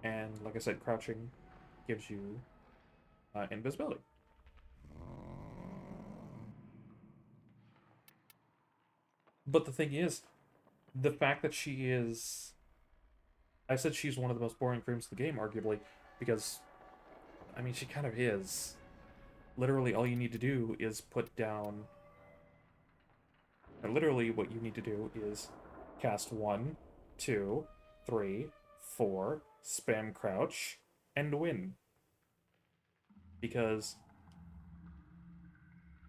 S1: and like I said, crouching gives you invisibility. But the thing is, the fact that she is... I said she's one of the most boring frames of the game, arguably, Because, I mean, she kind of is. Literally, all you need to do is put down... Literally, what you need to do is cast 1, 2, 3, 4, spam crouch, and win. Because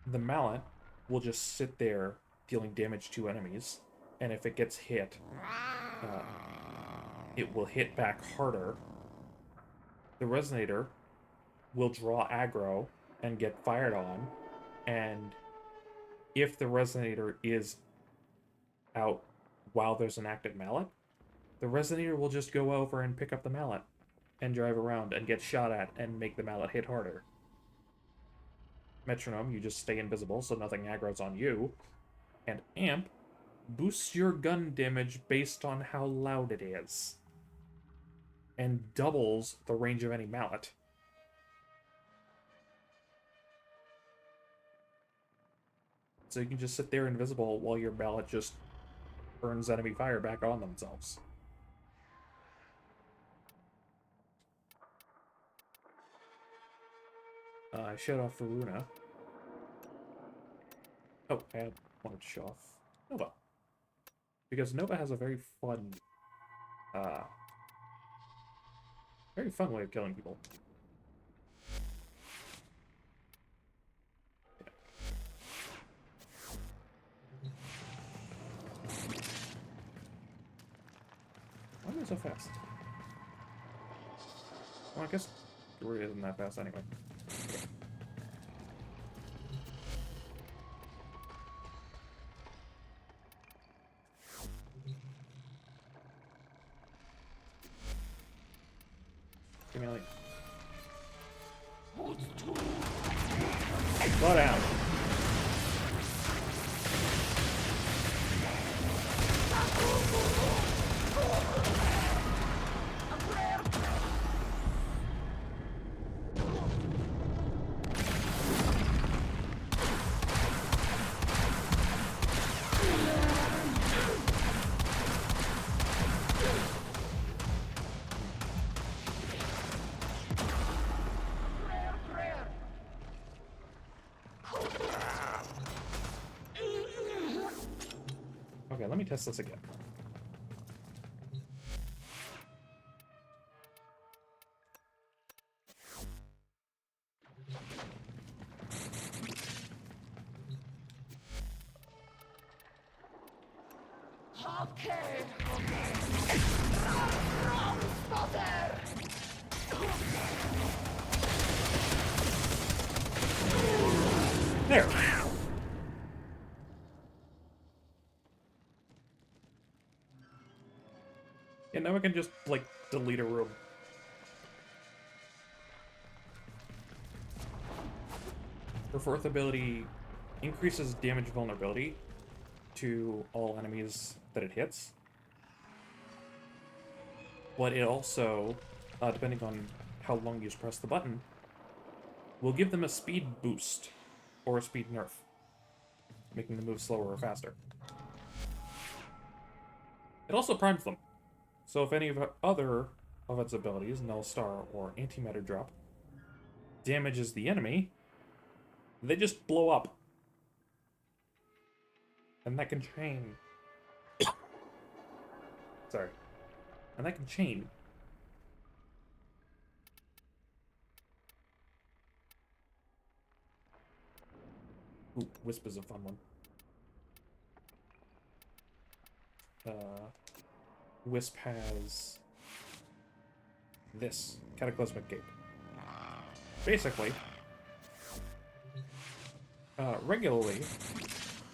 S1: the mallet will just sit there dealing damage to enemies, and if it gets hit, it will hit back harder. The resonator will draw aggro and get fired on, and if the resonator is out while there's an active mallet, the resonator will just go over and pick up the mallet and drive around and get shot at and make the mallet hit harder. Metronome, you just stay invisible so nothing aggro's on you. And Amp boosts your gun damage based on how loud it is. And doubles the range of any mallet. So you can just sit there invisible while your mallet just burns enemy fire back on themselves. I showed off Varuna. Oh, I wanted to show off Nova. Because Nova has a very fun way of killing people. Why am I so fast? Well, I guess Gloria isn't that fast anyway. Give me like... Slow down. Okay, let me test this again. There. Yeah, now I can just, like, delete a room. Her fourth ability increases damage vulnerability to all enemies that it hits. But it also, depending on how long you press the button, will give them a speed boost or a speed nerf, making them move slower or faster. It also primes them. So if any of other of its abilities, Null Star or Antimatter Drop, damages the enemy, they just blow up. And that can chain. Sorry. And that can chain. Ooh, Wisp is a fun one. Wisp has this Cataclysmic Cape. Basically, regularly,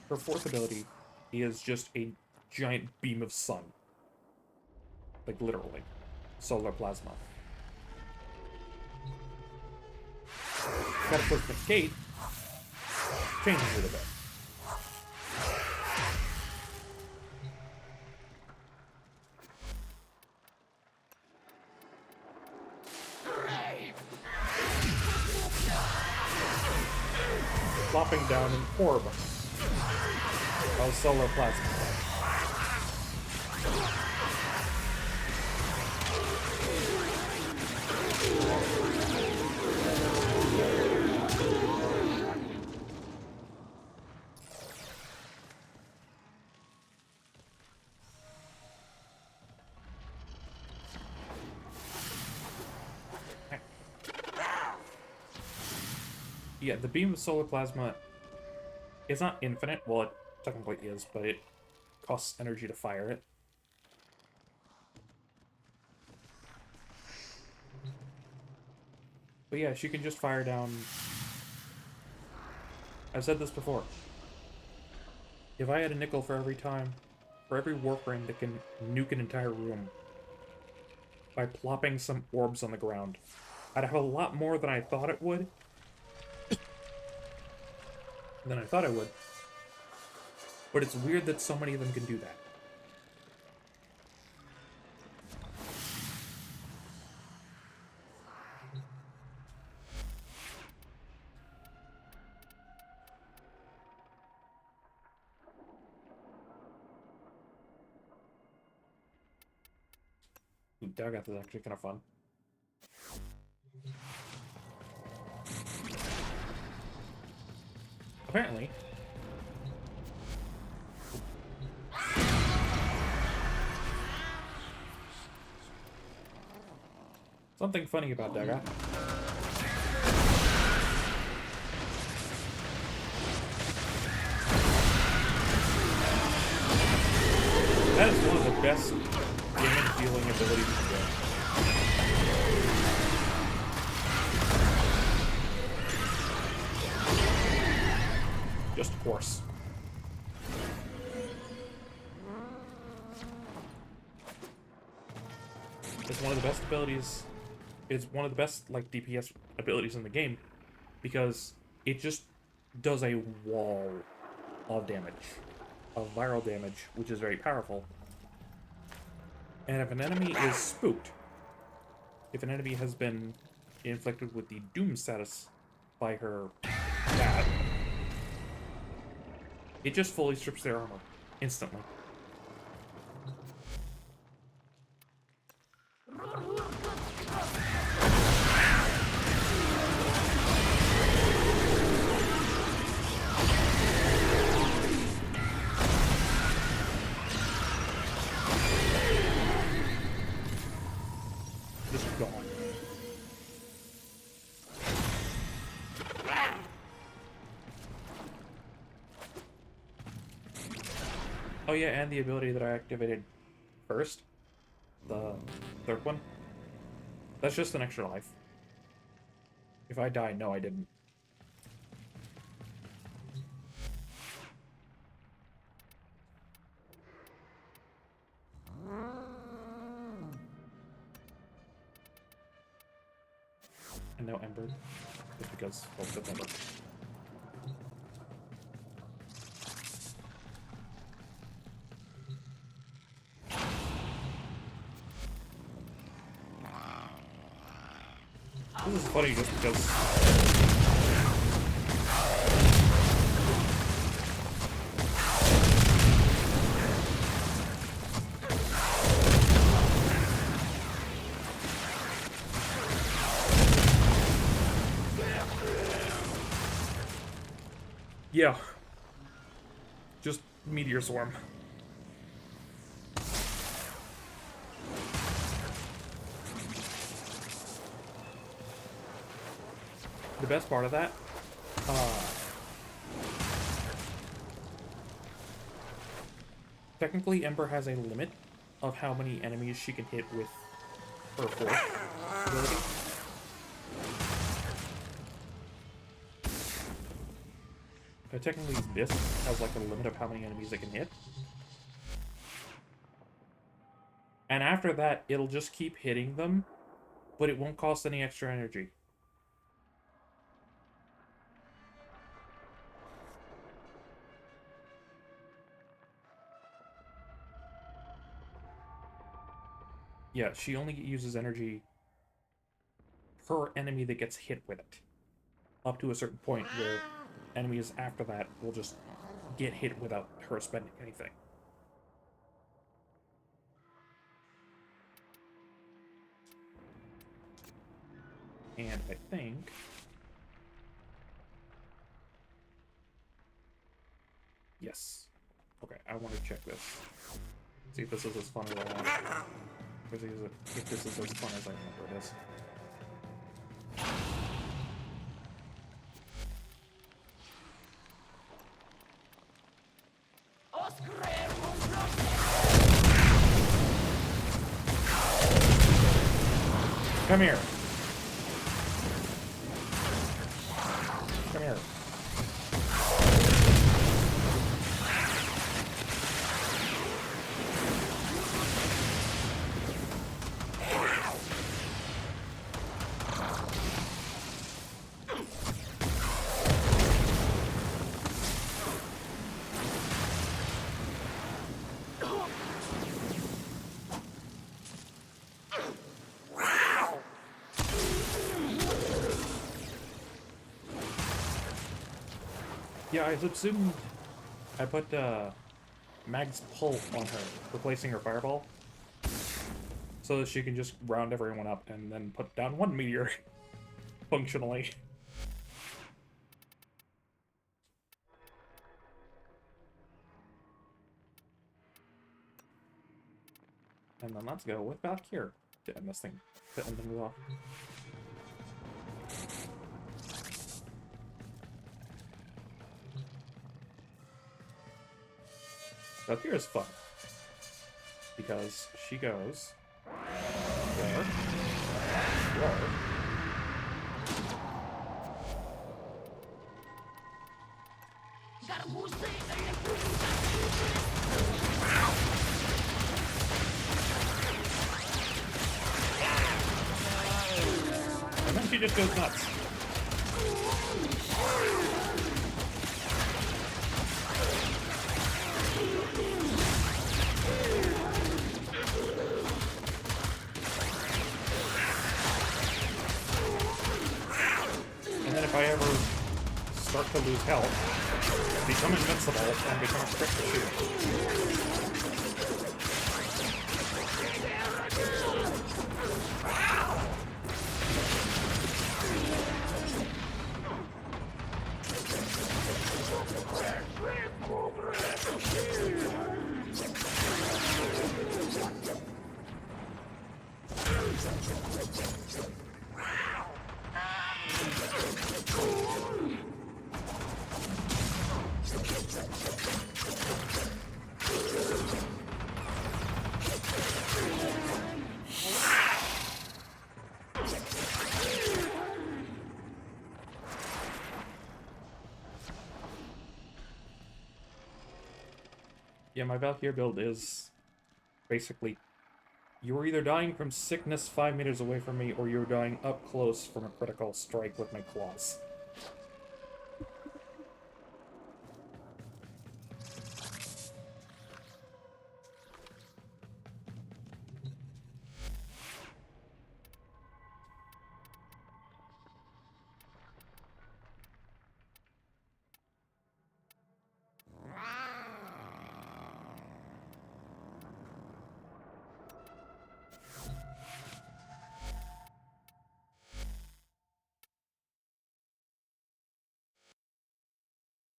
S1: her fourth ability is just a giant beam of sun. Like, literally. Solar plasma. Cataclysmic Cape changes it a bit. Flopping down an orb of solar plasma. Yeah, the beam of solar plasma is not infinite. Well, it technically is, but it costs energy to fire it. But yeah, she can just fire down... I've said this before. If I had a nickel for every Warframe that can nuke an entire room by plopping some orbs on the ground, I'd have a lot more than I thought it would. But it's weird that so many of them can do that. Ooh, Dagoth is actually kind of fun. Apparently, something funny about Dagoth. That is one of the best damage dealing abilities in the game. Just horse. It's one of the best abilities. It's one of the best like DPS abilities in the game because it just does a wall of damage, of viral damage, which is very powerful. And if an enemy is spooked, if an enemy has been inflicted with the Doom status by her cat, it just fully strips their armor instantly. Just gone. Oh yeah, and the ability that I activated first, the third one, that's just an extra life. If I die, no, I didn't. And no Ember, just because, well, it's Ember. This is funny just because... Yeah. Just Meteor Swarm. The best part of that, technically Ember has a limit of how many enemies she can hit with her fourth ability. Technically this has like a limit of how many enemies it can hit. And after that, it'll just keep hitting them, but it won't cost any extra energy. Yeah, she only uses energy per enemy that gets hit with it. Up to a certain point where enemies after that will just get hit without her spending anything. And I think... Yes. Okay, I want to check this. See if this is as fun as I want. If this is as fun as I remember it is. Come here. Come here. Yeah, I assumed I put Mag's pull on her, replacing her fireball, so that she can just round everyone up and then put down one meteor functionally. And then let's go with Valkyr to end this thing, to end things off. Valkyr is fun because she goes there, there, and then she just goes nuts. And then if I ever start to lose health, become invincible and become a critical shield. Yeah, my Valkyr build is basically you're either dying from sickness 5 meters away from me, or you're dying up close from a critical strike with my claws.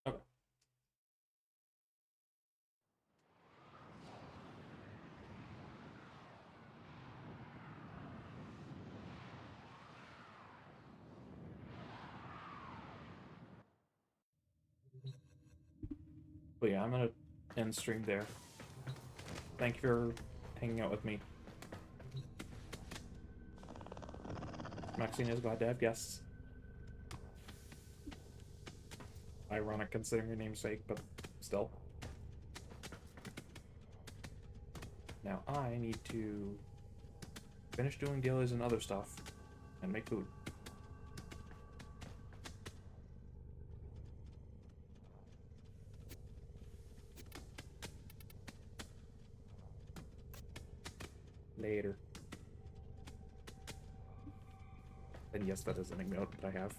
S1: Okay. But yeah, I'm gonna end stream there. Thank you for hanging out with me. Maxine is glad to have guests. Ironic considering your namesake, but still. Now I need to finish doing dailies and other stuff and make food. Later. And yes, that is an emote that I have.